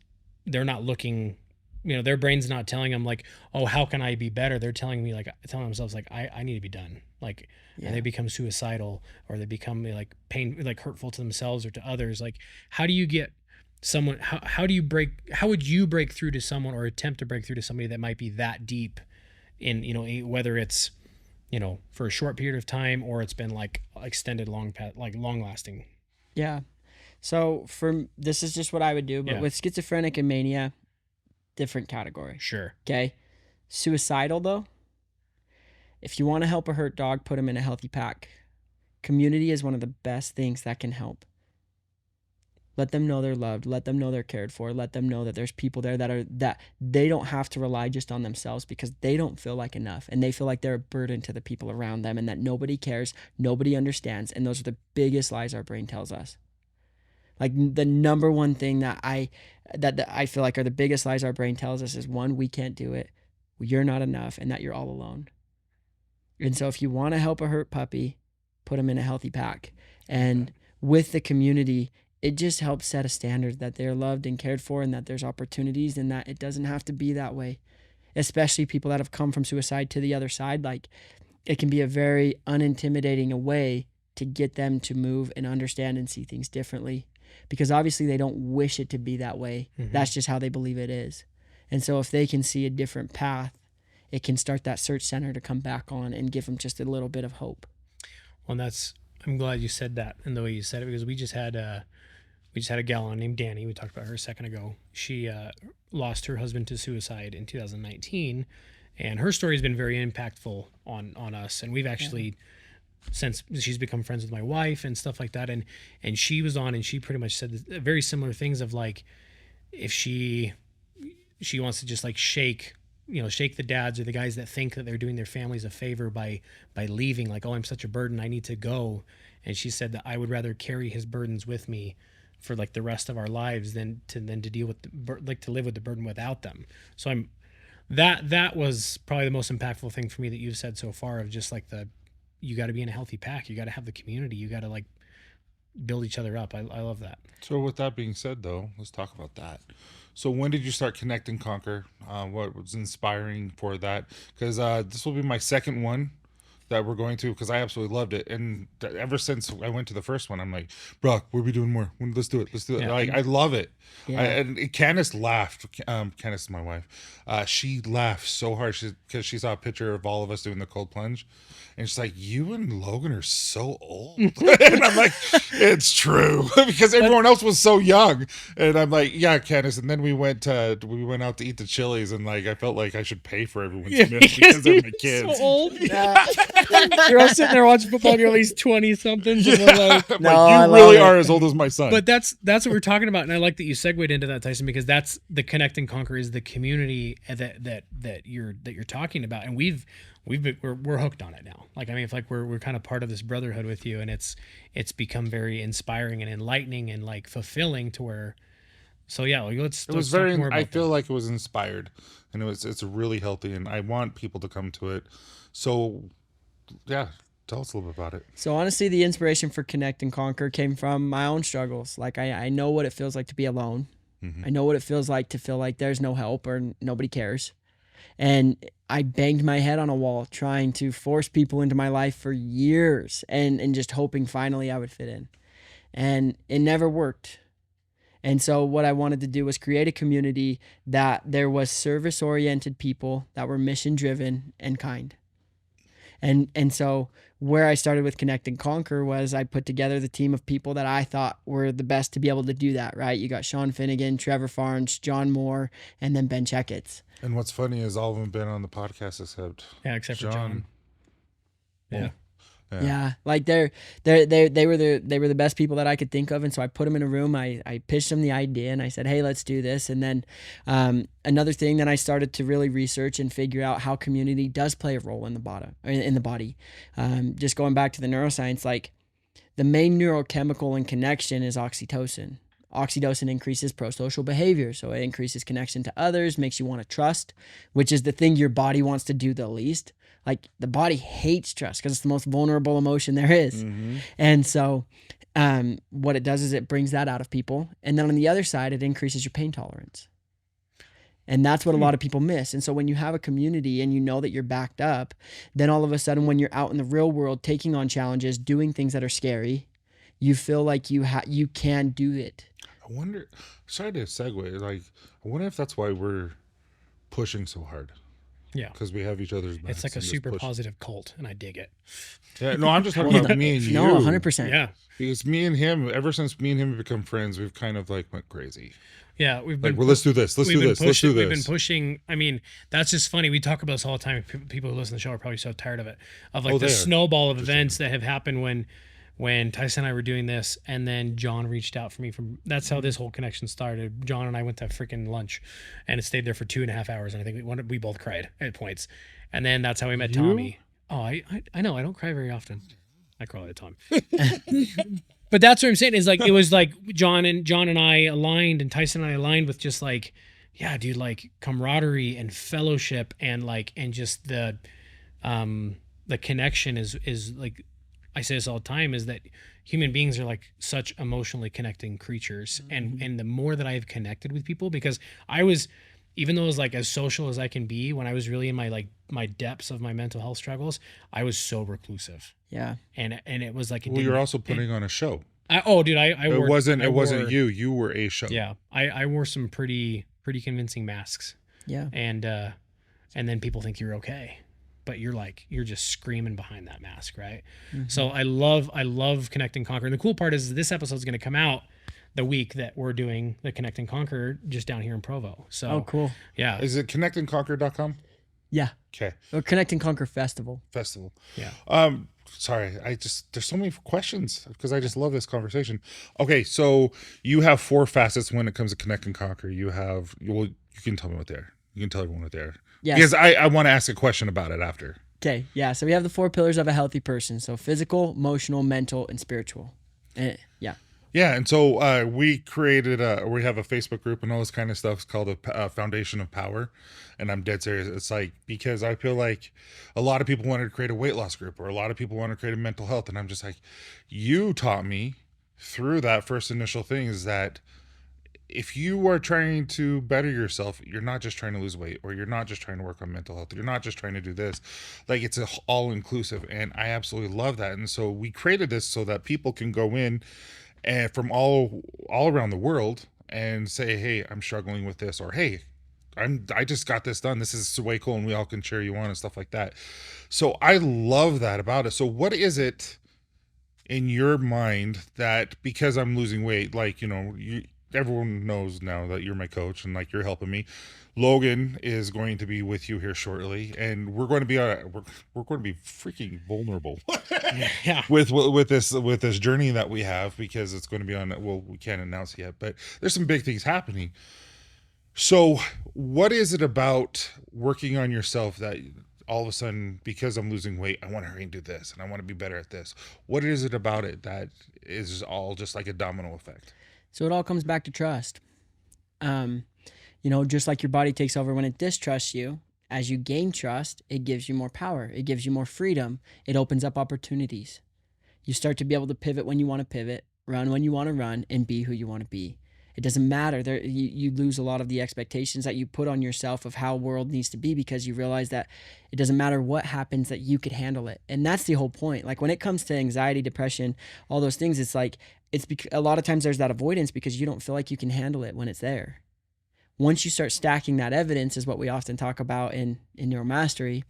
they're not looking, their brain's not telling them like, oh, how can I be better? They're telling themselves like, I need to be done. Like, and they become suicidal, or they become like hurtful to themselves or to others. Like, how do you get someone, how would you break through to someone, or attempt to break through to somebody that might be that deep in, whether it's, for a short period of time, or it's been like extended long lasting. Yeah. So this is just what I would do, but with schizophrenic and mania, different category. Sure. Okay. Suicidal though, if you want to help a hurt dog, put them in a healthy pack. Community is one of the best things that can help. Let them know they're loved. Let them know they're cared for. Let them know that there's people there that they don't have to rely just on themselves, because they don't feel like enough, and they feel like they're a burden to the people around them, and that nobody cares, nobody understands. And those are the biggest lies our brain tells us. Like the number one thing that I feel like are the biggest lies our brain tells us is, one, we can't do it, you're not enough, and that you're all alone. And so if you want to help a hurt puppy, put them in a healthy pack. And with the community, it just helps set a standard that they're loved and cared for, and that there's opportunities, and that it doesn't have to be that way. Especially people that have come from suicide to the other side, like it can be a very unintimidating way to get them to move and understand and see things differently, because obviously they don't wish it to be that way. That's just how they believe it is. And so if they can see a different path, it can start that search center to come back on and give them just a little bit of hope. Well, I'm glad you said that and the way you said it, because we just had a gal on named Danny. We talked about her a second ago. She lost her husband to suicide in 2019, and her story has been very impactful on us. And we've actually, since she's become friends with my wife and stuff like that, and she was on, and she pretty much said very similar things of like, if she wants to just like shake the dads or the guys that think that they're doing their families a favor by leaving, like, oh, I'm such a burden, I need to go. And she said that I would rather carry his burdens with me for like the rest of our lives than to deal with to live with the burden without them. So that was probably the most impactful thing for me that you've said so far, of just like you got to be in a healthy pack, you got to have the community, you got to like build each other up. I love that. So with that being said, though, let's talk about that. So when did you start Connect and Conquer? What was inspiring for that? Because this will be my second one that we're going to, because I absolutely loved it. And ever since I went to the first one, I'm like, Brock, we'll be doing more. Let's do it. Yeah. Like, I love it. Yeah. And Candace laughed. Candace is my wife. She laughed so hard because she saw a picture of all of us doing the cold plunge. And she's like, you and Logan are so old. And I'm like, it's true. Because everyone else was so young. And I'm like, yeah, Candace. And then we went out to eat the Chili's, and like I felt like I should pay for everyone's meal because they're my kids. So old. You're all sitting there watching football, and you're at least 20 something. Yeah. No, Like, I you love really it. are as old as my son. But that's what we're talking about, and I like that you segued into that, Tyson, because that's the Connect and Conquer is the community that you're talking about, and we're hooked on it now. Like, I mean, it's like we're kind of part of this brotherhood with you, and it's become very inspiring and enlightening and like fulfilling to where. So yeah, like, let's it was talk very. more about I feel that. like it was inspired, and it's really healthy, and I want people to come to it. So, yeah, tell us a little bit about it. So honestly, the inspiration for Connect and Conquer came from my own struggles. Like I know what it feels like to be alone. I know what it feels like to feel like there's no help or nobody cares. And I banged my head on a wall trying to force people into my life for years and just hoping finally I would fit in. And it never worked. And so what I wanted to do was create a community that there was service-oriented people that were mission-driven and kind. And so where I started with Connect and Conquer was I put together the team of people that I thought were the best to be able to do that, right? You got Sean Finnegan, Trevor Farns, John Moore, and then Ben Checketts. And what's funny is all of them have been on the podcast Except for John. Yeah. Yeah, like they were the best people that I could think of, and so I put them in a room. I pitched them the idea, and I said, "Hey, let's do this." And then another thing that I started to really research and figure out how community does play a role in the body. Just going back to the neuroscience, like the main neurochemical in connection is oxytocin. Oxytocin increases pro-social behavior, so it increases connection to others, makes you want to trust, which is the thing your body wants to do the least. Like the body hates trust because it's the most vulnerable emotion there is. And so what it does is it brings that out of people. And then on the other side, it increases your pain tolerance. And that's what a lot of people miss. And so when you have a community and you know that you're backed up, then all of a sudden when you're out in the real world, taking on challenges, doing things that are scary, you feel like you can do it. I wonder, sorry to segue, like, I wonder if that's why we're pushing so hard. Yeah. Because we have each other's backs. It's like a and just super push. positive cult, and I dig it. Yeah, no, I'm just talking about me and you. No, 100%. Yeah. Because me and him, ever since me and him have become friends, we've kind of like went crazy. Yeah, we've been Like, well, let's do this. Let's do this. Let's do We've this. been pushing. I mean, that's just funny. We talk about this all the time. People who listen to the show are probably so tired of it. Of like Oh, the they are. snowball of events that have happened when Tyson and I were doing this, and then John reached out for me that's how this whole connection started. John and I went to freaking lunch, and it stayed there for 2.5 hours, and I think we both cried at points. And then that's how we met Tommy. Oh, I know. I don't cry very often. I cry all the time. But that's what I'm saying is like, it was like John and I aligned, and Tyson and I aligned with just like, yeah, dude, like camaraderie and fellowship and like, and just the connection is like, I say this all the time, is that human beings are like such emotionally connecting creatures. And the more that I've connected with people, because I was, even though I was like as social as I can be, when I was really in my like my depths of my mental health struggles, I was so reclusive. Yeah. And it was like, Well, you're also putting on a show. I It wore, wasn't I wore, you. You were a show. Yeah. I wore some pretty convincing masks. Yeah. And then people think you're okay, but you're just screaming behind that mask. Right. Mm-hmm. So I love Connect and Conquer. And the cool part is this episode is going to come out the week that we're doing the Connect and Conquer just down here in Provo. So, Oh, cool. Yeah. Is it connectandconquer.com? Yeah. Okay. Or Connect and Conquer Festival. Yeah. Sorry, there's so many questions because I just love this conversation. Okay, so you have 4 facets when it comes to Connect and Conquer. You can tell me what they are. You can tell everyone what they are. Yes. Because I want to ask a question about it after. Okay. Yeah. So we have the 4 pillars of a healthy person. So physical, emotional, mental, and spiritual. Yeah. Yeah, and so we created we have a Facebook group and all this kind of stuff. It's called a Foundation of Power, and I'm dead serious. It's like, because I feel like a lot of people wanted to create a weight loss group, or a lot of people want to create a mental health, and I'm just like, you taught me through that first initial thing is that if you are trying to better yourself, you're not just trying to lose weight, or you're not just trying to work on mental health, you're not just trying to do this. Like, it's all inclusive, and I absolutely love that. And so we created this so that people can go in and from all around the world and say, hey, I'm struggling with this, or hey, I just got this done, this is way cool, and we all can cheer you on and stuff like that. So I love that about it. So what is it in your mind that, because I'm losing weight, like, everyone knows now that you're my coach and like you're helping me. Logan is going to be with you here shortly, and we're going to be we're going to be freaking vulnerable Yeah. with this journey that we have, because it's going to be on, well, we can't announce it yet, but there's some big things happening. So what is it about working on yourself that all of a sudden, because I'm losing weight, I want to hurry and do this, and I want to be better at this? What is it about it that is all just like a domino effect? So it all comes back to trust. Just like your body takes over when it distrusts you, as you gain trust, it gives you more power. It gives you more freedom. It opens up opportunities. You start to be able to pivot when you want to pivot, run when you want to run, and be who you want to be. It doesn't matter. You lose a lot of the expectations that you put on yourself of how world needs to be, because you realize that it doesn't matter what happens, that you could handle it. And that's the whole point. Like, when it comes to anxiety, depression, all those things, it's like, a lot of times there's that avoidance because you don't feel like you can handle it when it's there. Once you start stacking that evidence, is what we often talk about in Neuromastery,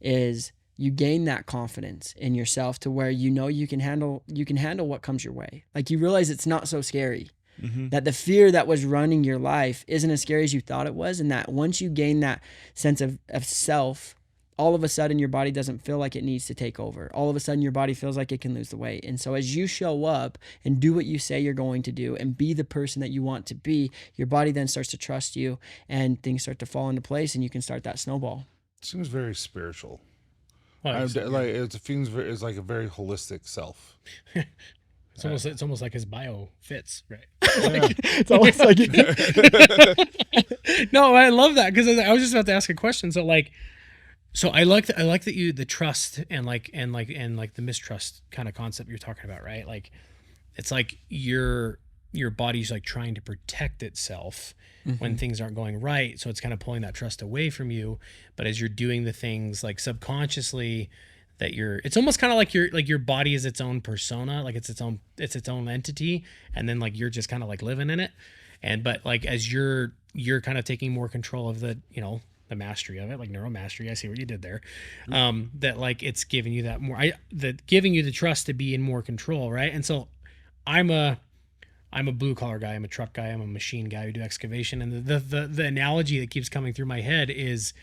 is you gain that confidence in yourself to where you can handle what comes your way. Like, you realize it's not so scary. That the fear that was running your life isn't as scary as you thought it was, and that once you gain that sense of self, all of a sudden your body doesn't feel like it needs to take over. All of a sudden your body feels like it can lose the weight. And so as you show up and do what you say you're going to do and be the person that you want to be, your body then starts to trust you, and things start to fall into place, and you can start that snowball. It seems very spiritual. Well, It's like a very holistic self. It's almost like his bio fits, right? It's almost like No, I love that, because I was just about to ask a question. So I like that you, the trust and the mistrust kind of concept you're talking about, right? Like, it's like your body's like trying to protect itself when things aren't going right, so it's kind of pulling that trust away from you. But as you're doing the things like subconsciously, that it's almost kind of like your body is its own persona, like it's its own entity, and then like you're just kind of like living in it. But like as you're kind of taking more control of the mastery of it, like neuromastery, I see what you did there. That like it's giving you that more, giving you the trust to be in more control, right? And so I'm a blue collar guy, I'm a truck guy, I'm a machine guy who do excavation, and the analogy that keeps coming through my head is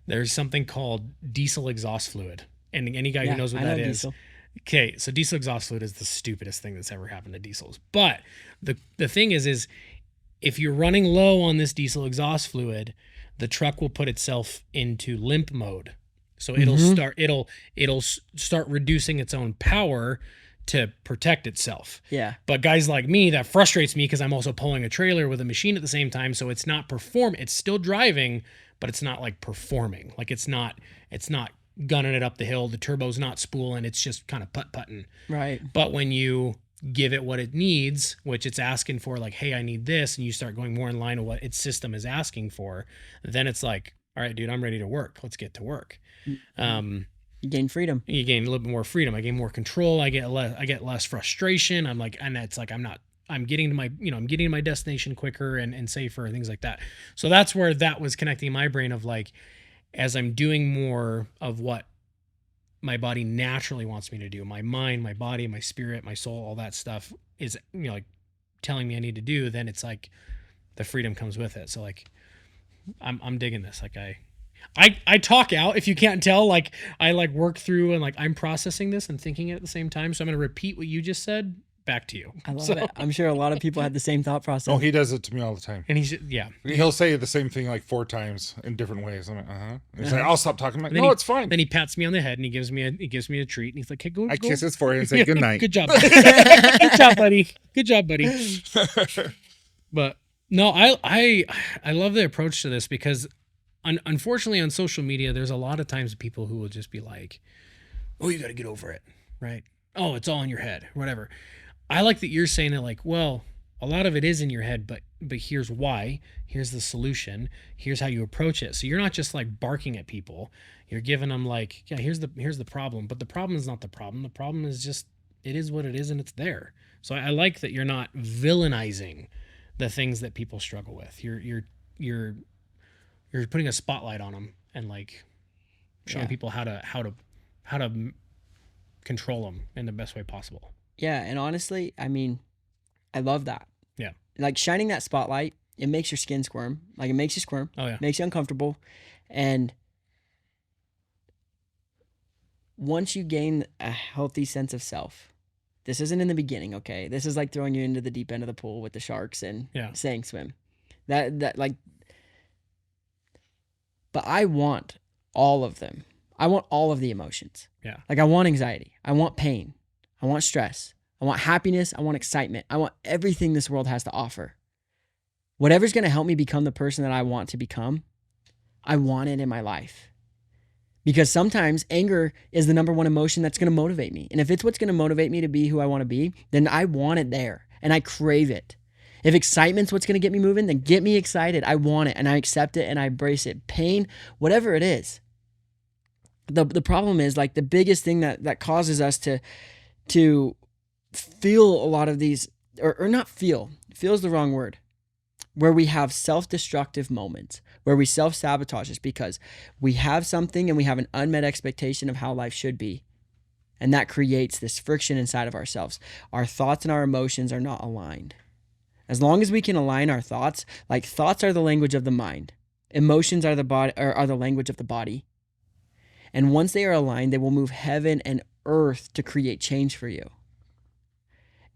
there's something called diesel exhaust fluid. And any guy who knows what that is. Diesel. Okay, so diesel exhaust fluid is the stupidest thing that's ever happened to diesels. But the thing is if you're running low on this diesel exhaust fluid, the truck will put itself into limp mode. So it'll start reducing its own power to protect itself. Yeah. But guys like me, that frustrates me because I'm also pulling a trailer with a machine at the same time. So it's not it's still driving, but it's not like performing. Like it's not gunning it up the hill. The turbo's not spooling. It's just kind of putt-putting. Right. But when you give it what it needs, which it's asking for, like, hey, I need this, and you start going more in line with what its system is asking for, then it's like, all right, dude, I'm ready to work. Let's get to work. You gain freedom. You gain a little bit more freedom. I gain more control. I get less frustration. I'm getting to my destination quicker and safer and things like that. So that's where that was connecting my brain of like, as I'm doing more of what my body naturally wants me to do, my mind, my body, my spirit, my soul, all that stuff is, like telling me I need to do, then it's like the freedom comes with it. So like, I'm digging this. Like I talk out, if you can't tell, like I like work through and like I'm processing this and thinking it at the same time. So I'm going to repeat what you just said back to you. I love it. I'm sure a lot of people had the same thought process. Oh, he does it to me all the time. And He'll say the same thing like 4 times in different ways. I'm like, He's like, I'll stop talking. I'm like, Then no, it's fine. Then he pats me on the head and he gives me a treat and he's like, hey, go. I kiss his forehead and say good night. Good job. Good job, buddy. Good job, buddy. But no, I love the approach to this because unfortunately on social media, there's a lot of times people who will just be like, oh, you got to get over it. Right. Oh, it's all in your head, whatever. I like that you're saying that, like, well, a lot of it is in your head, but here's why, here's the solution, here's how you approach it. So you're not just like barking at people. You're giving them like, yeah, here's the problem, but the problem is not the problem. The problem is just, it is what it is and it's there. So I like that you're not villainizing the things that people struggle with. You're putting a spotlight on them and like showing people how to control them in the best way possible. Yeah, and honestly, I mean, I love that. Yeah. Like shining that spotlight, it makes your skin squirm. Like it makes you squirm. Oh yeah. Makes you uncomfortable. And once you gain a healthy sense of self, this isn't in the beginning, okay? This is like throwing you into the deep end of the pool with the sharks and saying swim. That like, but I want all of them. I want all of the emotions. Yeah. Like I want anxiety. I want pain. I want stress. I want happiness. I want excitement. I want everything this world has to offer. Whatever's going to help me become the person that I want to become, I want it in my life. Because sometimes anger is the number one emotion that's going to motivate me. And if it's what's going to motivate me to be who I want to be, then I want it there and I crave it. If excitement's what's going to get me moving, then get me excited. I want it and I accept it and I embrace it. Pain, whatever it is. The problem is like the biggest thing that causes us to feel a lot of these, or not feel is the wrong word, where we have self-destructive moments, where we self-sabotage is because we have something and we have an unmet expectation of how life should be. And that creates this friction inside of ourselves. Our thoughts and our emotions are not aligned. As long as we can align our thoughts, like thoughts are the language of the mind. Emotions are the language of the body. And once they are aligned, they will move heaven and earth to create change for you.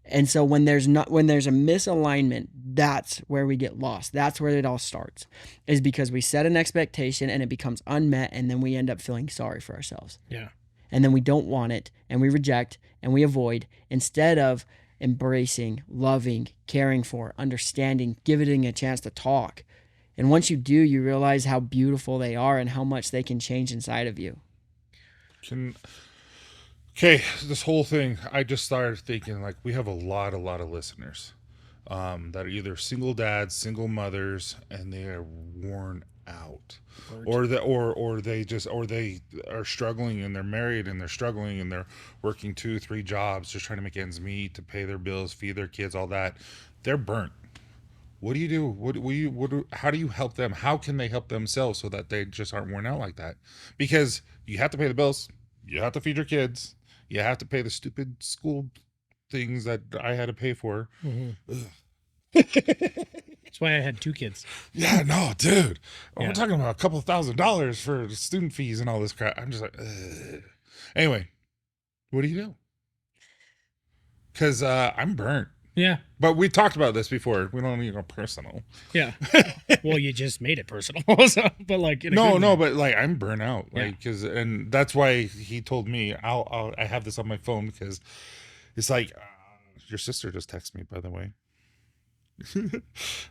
And so when there's a misalignment, that's where we get lost. That's where it all starts, is because we set an expectation and it becomes unmet, and then we end up feeling sorry for ourselves. Yeah. And then we don't want it, and we reject, and we avoid, instead of embracing, loving, caring for, understanding, giving it a chance to talk. And once you do, you realize how beautiful they are and how much they can change inside of you. Okay, this whole thing, I just started thinking, like, we have a lot of listeners that are either single dads, single mothers, and they are worn out, or they are struggling, and they're married and they're struggling and they're working 2-3 jobs, just trying to make ends meet, to pay their bills, feed their kids, all that. They're burnt. What do you do? How do you help them? How can they help themselves so that they just aren't worn out like that? Because you have to pay the bills, you have to feed your kids, you have to pay the stupid school things that I had to pay for. Mm-hmm. That's why I had 2 kids. Yeah, no, dude. Yeah. We're talking about a couple $1,000s for student fees and all this crap. I'm just like, anyway, what do you do? Because I'm burnt. Yeah. But we talked about this before. We don't need to go personal. Yeah. Well, you just made it personal. So, but like, in a No, good no, way. but like I'm burnt out, Yeah. like and that's why he told me I have this on my phone because it's like your sister just texted me, by the way.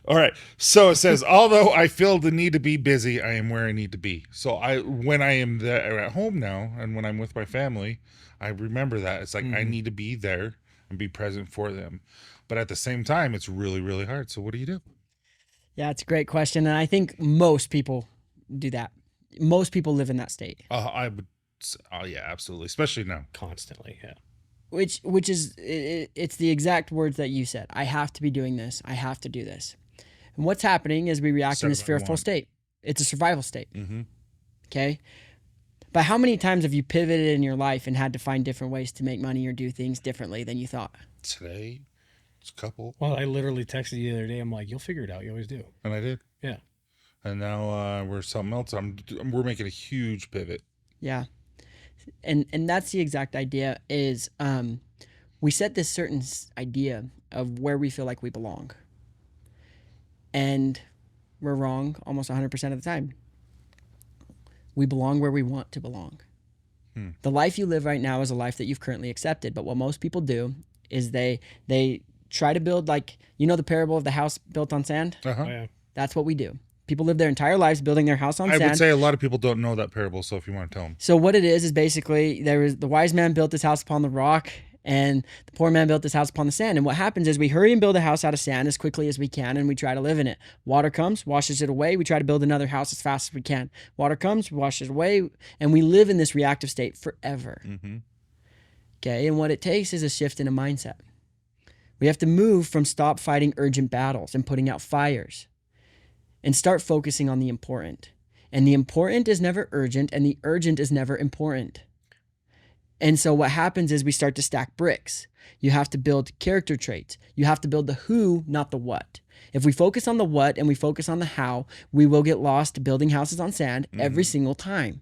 All right, so it says, although I feel the need to be busy, I am where I need to be. So when I am there at home now, and when I'm with my family, I remember that it's like I need to be there and be present for them. But at the same time, it's really, really hard. So what do you do? Yeah, it's a great question. And I think most people do that. Most people live in that state, I would. Oh yeah, absolutely. Especially now. Constantly. Yeah. which is, it's the exact words that you said. I have to be doing this. I have to do this. And what's happening is we react in this Survival fearful on. state. It's a survival state. Mm-hmm. Okay. But how many times have you pivoted in your life and had to find different ways to make money or do things differently than you thought? Today, it's a couple, Well, I literally texted you the other day. I'm like, you'll figure it out. You always do. and I did. Yeah. And now we're something else. We're making a huge pivot. Yeah. And that's the exact idea is we set this certain idea of where we feel like we belong. And we're wrong almost 100% of the time. We belong where we want to belong. The life you live right now is a life that you've currently accepted. But what most people do is they try to build, like, you know, the parable of the house built on sand? Uh-huh. Oh, yeah. That's what we do. People live their entire lives building their house on I sand. would say a lot of people don't know that parable. So if you want to tell them, So what it is basically the wise man built his house upon the rock and the poor man built his house upon the sand. And what happens is we hurry and build a house out of sand as quickly as we can and we try to live in it. Water comes, washes it away. We try to build another house as fast as we can. Water comes, washes it away, and we live in this reactive state forever. mm-hmm. Okay, and what it takes is a shift in a mindset. We have to move from stop fighting urgent battles and putting out fires and start focusing on the important. And the important is never urgent, and the urgent is never important. And so what happens is we start to stack bricks. You have to build character traits. You have to build the who, not the what. If we focus on the what and we focus on the how, we will get lost building houses on sand every single time.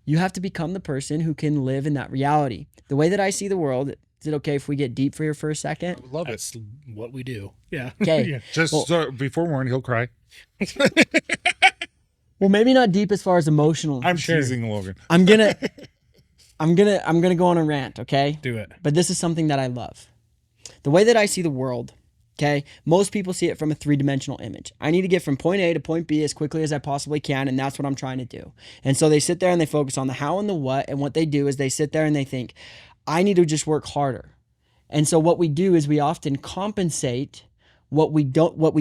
You have to become the person who can live in that reality. The way that I see the world, is it okay if we get deep for you for a second? Love it. That's what we do. Yeah. Okay. Yeah. Just Well- so be forewarned, he'll cry. Well, maybe not deep as far as emotional. I'm Sure. teasing Logan. I'm gonna go on a rant, okay? Do it. But this is something that I love. The way that I see the world, okay? Most people see it from a three-dimensional image. I need to get from point A to point B as quickly as I possibly can, and that's what I'm trying to do. And so they sit there and they focus on the how and the what, and what they do is they sit there and they think, I need to just work harder. And so what we do is we often compensate what we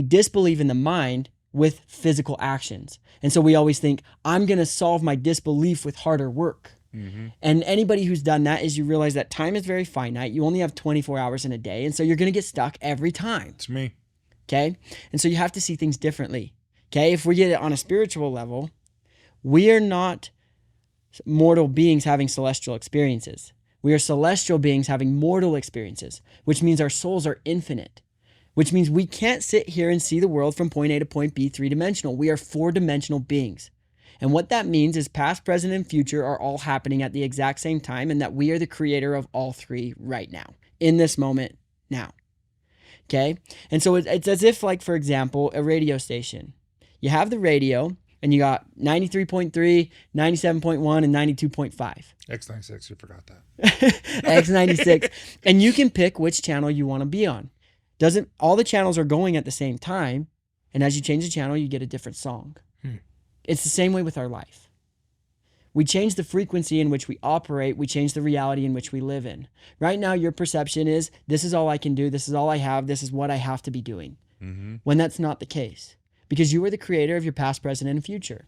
disbelieve in the mind with physical actions. And so we always think, I'm going to solve my disbelief with harder work. And anybody who's done that is you realize that time is very finite. You only have 24 hours in a day. And so you're going to get stuck every time. It's me. Okay. And so you have to see things differently. Okay. If we get it on a spiritual level, we are not mortal beings having celestial experiences. We are celestial beings having mortal experiences, which means our souls are infinite, which means we can't sit here and see the world from point A to point B three-dimensional. We are four-dimensional beings. And what that means is past, present, and future are all happening at the exact same time, and that we are the creator of all three right now, in this moment, now. Okay? And so it's as if, like, for example, a radio station. You have the radio, and you got 93.3, 97.1, and 92.5. X96, you forgot that. X96. And you can pick which channel you want to be on. All the channels are going at the same time, and as you change the channel, you get a different song. It's the same way with our life. We change the frequency in which we operate. We change the reality in which we live in. Right now, your perception is, this is all I can do. This is all I have. This is what I have to be doing. When that's not the case. Because you are the creator of your past, present, and future.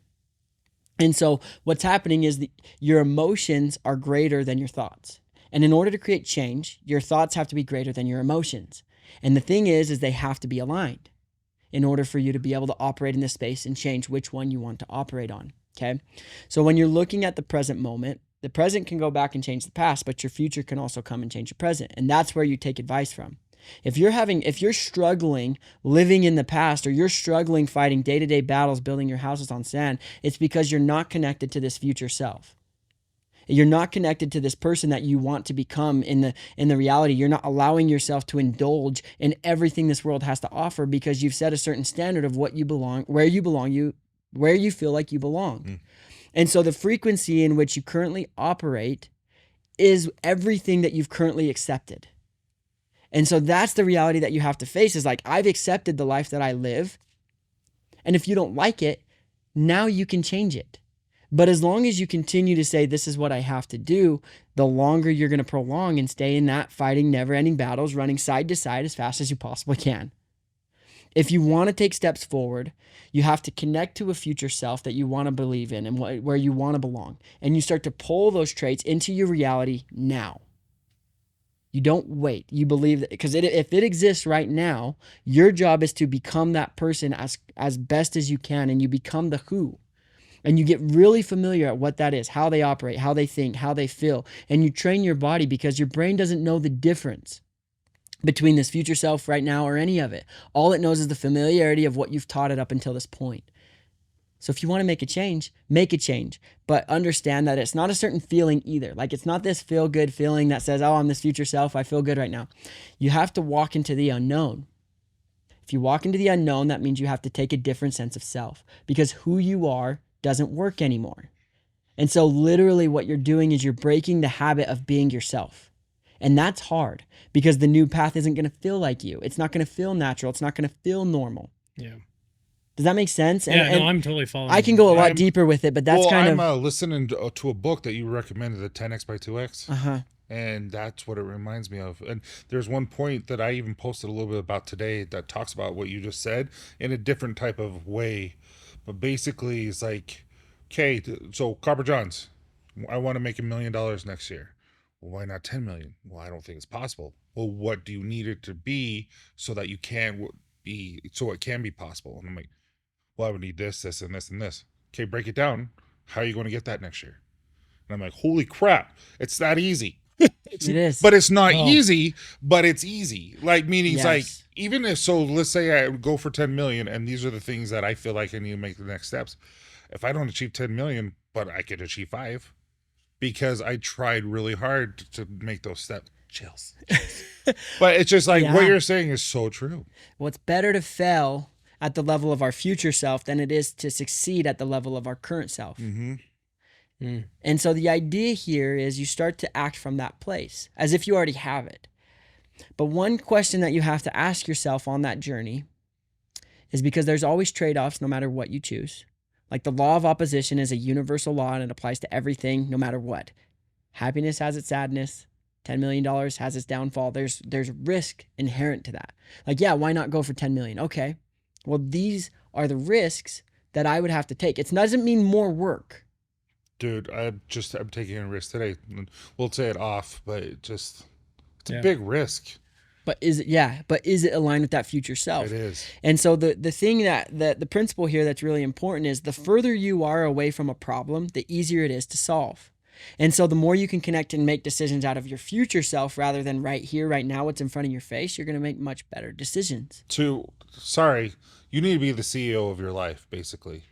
And so what's happening is your emotions are greater than your thoughts. And in order to create change, your thoughts have to be greater than your emotions. And the thing is they have to be aligned in order for you to be able to operate in this space and change which one you want to operate on, okay? So when you're looking at the present moment, the present can go back and change the past, but your future can also come and change your present. And that's where you take advice from. If you're struggling living in the past, or you're struggling fighting day-to-day battles, building your houses on sand, it's because you're not connected to this future self. You're not connected to this person that you want to become in the reality. You're not allowing yourself to indulge in everything this world has to offer because you've set a certain standard of what you belong, where you feel like you belong. And so the frequency in which you currently operate is everything that you've currently accepted. And so that's the reality that you have to face, is like, I've accepted the life that I live. And if you don't like it, now you can change it. But as long as you continue to say, this is what I have to do, the longer you're going to prolong and stay in that fighting never-ending battles, running side to side as fast as you possibly can. If you want to take steps forward, you have to connect to a future self that you want to believe in and where you want to belong. And you start to pull those traits into your reality now. You don't wait. You believe that, because if it exists right now, your job is to become that person as best as you can, and you become the who. And you get really familiar at what that is, how they operate, how they think, how they feel. And you train your body, because your brain doesn't know the difference between this future self right now or any of it. All it knows is the familiarity of what you've taught it up until this point. So if you want to make a change, but understand that it's not a certain feeling either. Like, it's not this feel good feeling that says, oh, I'm this future self, I feel good right now. You have to walk into the unknown. If you walk into the unknown, that means you have to take a different sense of self, because who you are doesn't work anymore. And so literally what you're doing is you're breaking the habit of being yourself. And that's hard, because the new path isn't going to feel like you. It's not going to feel natural. It's not going to feel normal. Yeah. Does that make sense? Yeah, no, I'm totally following. I can go a lot deeper with it, but that's I'm listening to a book that you recommended, the 10X by 2X. Uh-huh. And that's what it reminds me of. And there's one point that I even posted a little bit about today that talks about what you just said in a different type of way. But basically, it's like, okay, so Copper Johns, I want to make $1 million next year. Well, why not 10 million? Well, I don't think it's possible. Well, what do you need it to be so that you can be, so it can be possible? And I'm like, well, I would need this, this, and this, and this. Okay, break it down. How are you going to get that next year? And I'm like, holy crap, it's that easy. It is. But it's not easy, but it's easy. Like, meaning, Yes. like, even if, so let's say I go for 10 million, and these are the things that I feel like I need to make the next steps. If I don't achieve 10 million, but I could achieve 5, because I tried really hard to make those steps. Chills. But it's just like, what you're saying is so true. Well, it's better to fail at the level of our future self than it is to succeed at the level of our current self. Mm-hmm. And so the idea here is you start to act from that place as if you already have it. But one question that you have to ask yourself on that journey is, because there's always trade-offs no matter what you choose. Like, the law of opposition is a universal law, and it applies to everything no matter what. Happiness has its sadness. $10 million has its downfall. There's risk inherent to that. Like, yeah, why not go for 10 million? Okay. Well, these are the risks that I would have to take. It doesn't mean more work. Dude, I'm taking a risk today. We'll say it off, but it's a big risk. But is it aligned with that future self? It is. And so the thing the principle here that's really important is, the further you are away from a problem, the easier it is to solve. And so the more you can connect and make decisions out of your future self rather than right here, right now, what's in front of your face, you're going to make much better decisions. You need to be the CEO of your life, basically.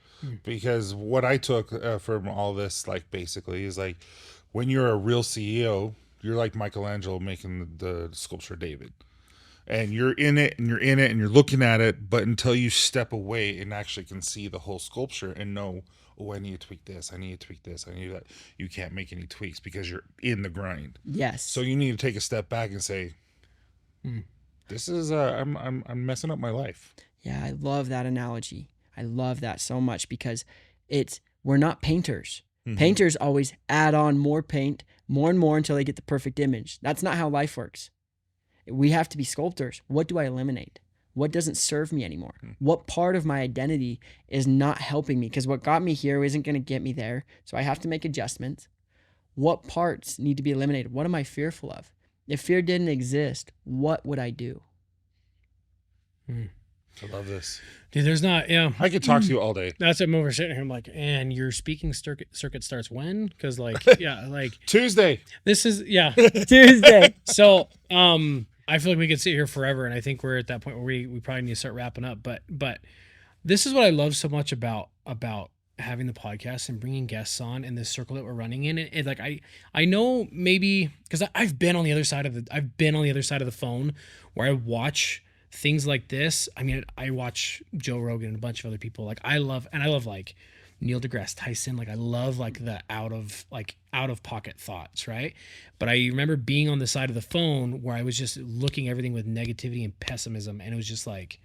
Because what I took from all this, like, basically is like, when you're a real CEO, you're like Michelangelo making the sculpture David. And you're in it and you're looking at it, but until you step away and actually can see the whole sculpture and know, oh, I need to tweak this, I need to tweak this, I need that. You can't make any tweaks because you're in the grind. Yes. So you need to take a step back and say, this is I'm messing up my life. Yeah, I love that analogy. I love that so much, because we're not painters. Mm-hmm. Painters always add on more paint, more and more, until they get the perfect image. That's not how life works. We have to be sculptors. What do I eliminate? What doesn't serve me anymore? What part of my identity is not helping me? Because what got me here isn't going to get me there. So I have to make adjustments. What parts need to be eliminated? What am I fearful of? If fear didn't exist, what would I do? I love this. Dude, there's not, I could talk to you all day. That's what I'm over sitting here. I'm like, and your speaking circuit starts when? Because, like, like Tuesday. This is, Tuesday. So, I feel like we could sit here forever, and I think we're at that point where we probably need to start wrapping up. But this is what I love so much about having the podcast and bringing guests on in this circle that we're running in. And like, I know maybe because I've been on the other side of the phone where I watch things like this. I mean, I watch Joe Rogan and a bunch of other people. Like I love like Neil deGrasse Tyson. Like I love like the out of pocket thoughts. Right. But I remember being on the side of the phone where I was just looking everything with negativity and pessimism. And it was just like,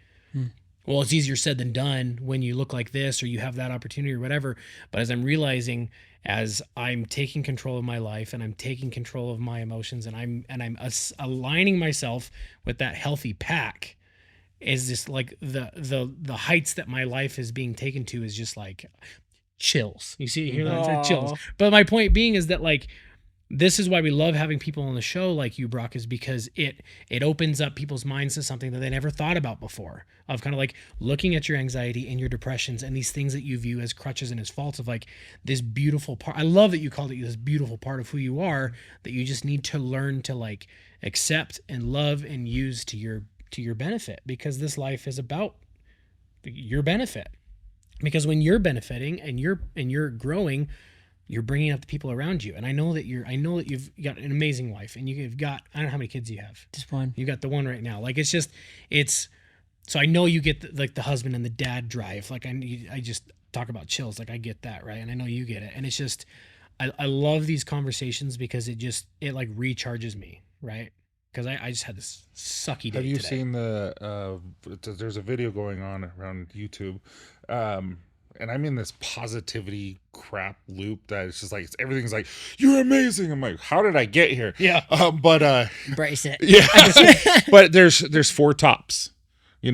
well, it's easier said than done when you look like this or you have that opportunity or whatever. But as I'm realizing, as I'm taking control of my life and I'm taking control of my emotions and I'm aligning myself with that healthy pack, is this like the heights that my life is being taken to is just like chills. You see, you hear that? It's like chills. But my point being is that like, this is why we love having people on the show like you, Brock, is because it opens up people's minds to something that they never thought about before, of kind of like looking at your anxiety and your depressions and these things that you view as crutches and as faults of like this beautiful part. I love that you called it this beautiful part of who you are that you just need to learn to like accept and love and use to your benefit, because this life is about your benefit. Because when you're benefiting and you're growing, you're bringing up the people around you. And I know that you've got an amazing wife and you've got, I don't know how many kids you have. Just one. You got the one right now. Like, so I know you get the husband and the dad drive. Like I just talk about chills. Like I get that. Right. And I know you get it. And it's just, I love these conversations because it like recharges me. Right. Cause I just had this sucky day. Have you today. seen there's a video going on around YouTube. And I'm in this positivity crap loop that it's just like, everything's like, you're amazing. I'm like, how did I get here? Yeah. Embrace it. Yeah. But there's 4 tops,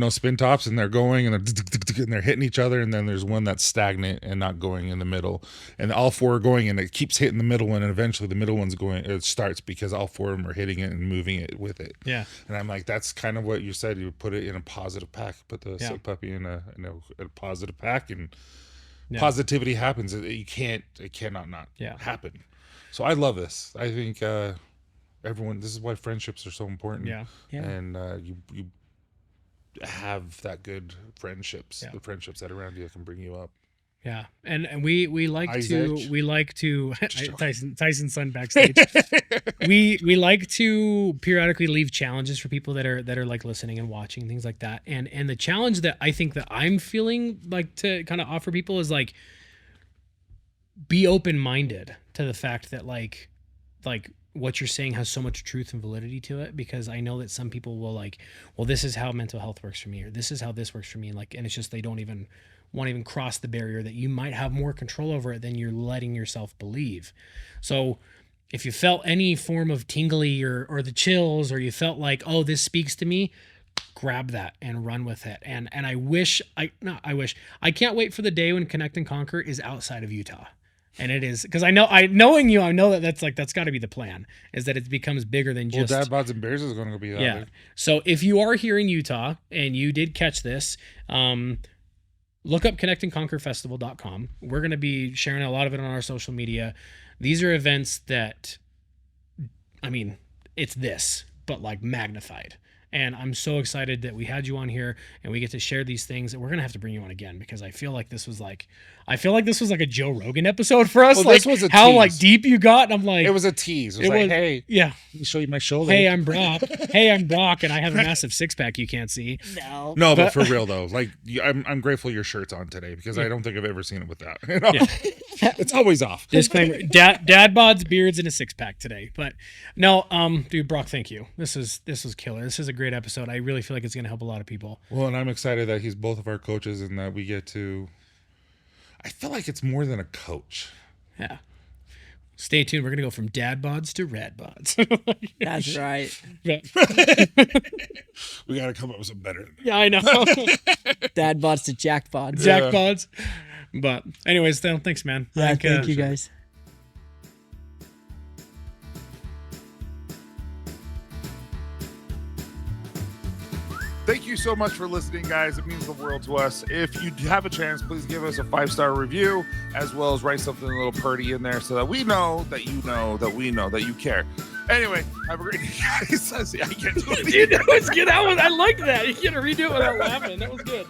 spin tops, and they're going and they're hitting each other. And then there's one that's stagnant and not going in the middle. And all 4 are going and it keeps hitting the middle one. And eventually the middle one's going, it starts because all 4 of them are hitting it and moving it with it. Yeah. And I'm like, that's kind of what you said. You put it in a positive pack, put the sick puppy in a positive pack, and positivity happens. It cannot not happen. So I love this. I think this is why friendships are so important. Yeah. And you have that good friendships, the friendships that are around you that can bring you up. Yeah, and we like Isaac. to Tyson's son backstage. we like to periodically leave challenges for people that are like listening and watching, things like that. And the challenge that I think that I'm feeling like to kind of offer people is like, be open-minded to the fact that like what you're saying has so much truth and validity to it, because I know that some people will like, well, this is how mental health works for me, or this is how this works for me. And it's just, they don't even want to even cross the barrier that you might have more control over it than you're letting yourself believe. So if you felt any form of tingly or the chills, or you felt like, oh, this speaks to me, grab that and run with it. And I can't wait for the day when Connect and Conquer is outside of Utah. And it is, because I know that's got to be the plan, is that it becomes bigger than just. Well, Dad, Bods, and Bears is going to be that. Yeah. Big. So if you are here in Utah and you did catch this, look up connectandconquerfestival.com. We're going to be sharing a lot of it on our social media. These are events that, I mean, it's this, but like magnified. And I'm so excited that we had you on here and we get to share these things. And we're going to have to bring you on again, because I feel like this was like a Joe Rogan episode for us. Well, like this was a how tease. like deep you got. And I'm like, it was a tease. It was like, hey, yeah, let me show you my shoulder. Hey, I'm Brock. Hey, I'm Brock, and I have a massive 6-pack you can't see. No, but for real though, like I'm grateful your shirt's on today, because I don't think I've ever seen it with that. It's always off. Disclaimer: dad bods, beards, and a 6-pack today. But no, dude, Brock, thank you. This was killer. This is a great episode. I really feel like it's going to help a lot of people. Well, and I'm excited that he's both of our coaches and that we get to. I feel like it's more than a coach. Yeah. Stay tuned. We're going to go from dad bods to rad bods. That's right. Yeah. We got to come up with something better. Yeah, I know. Dad bods to Jack bods. Jack bods. But anyways, thanks, man. Yeah, thank you guys. Thank you so much for listening, guys. It means the world to us. If you have a chance, please give us a 5-star review, as well as write something a little pretty in there so that we know that you know that we know that you care. Anyway, have a great day, guys. See, I can't do it. Dude, that was good. I like that. You can't redo it without laughing. That was good.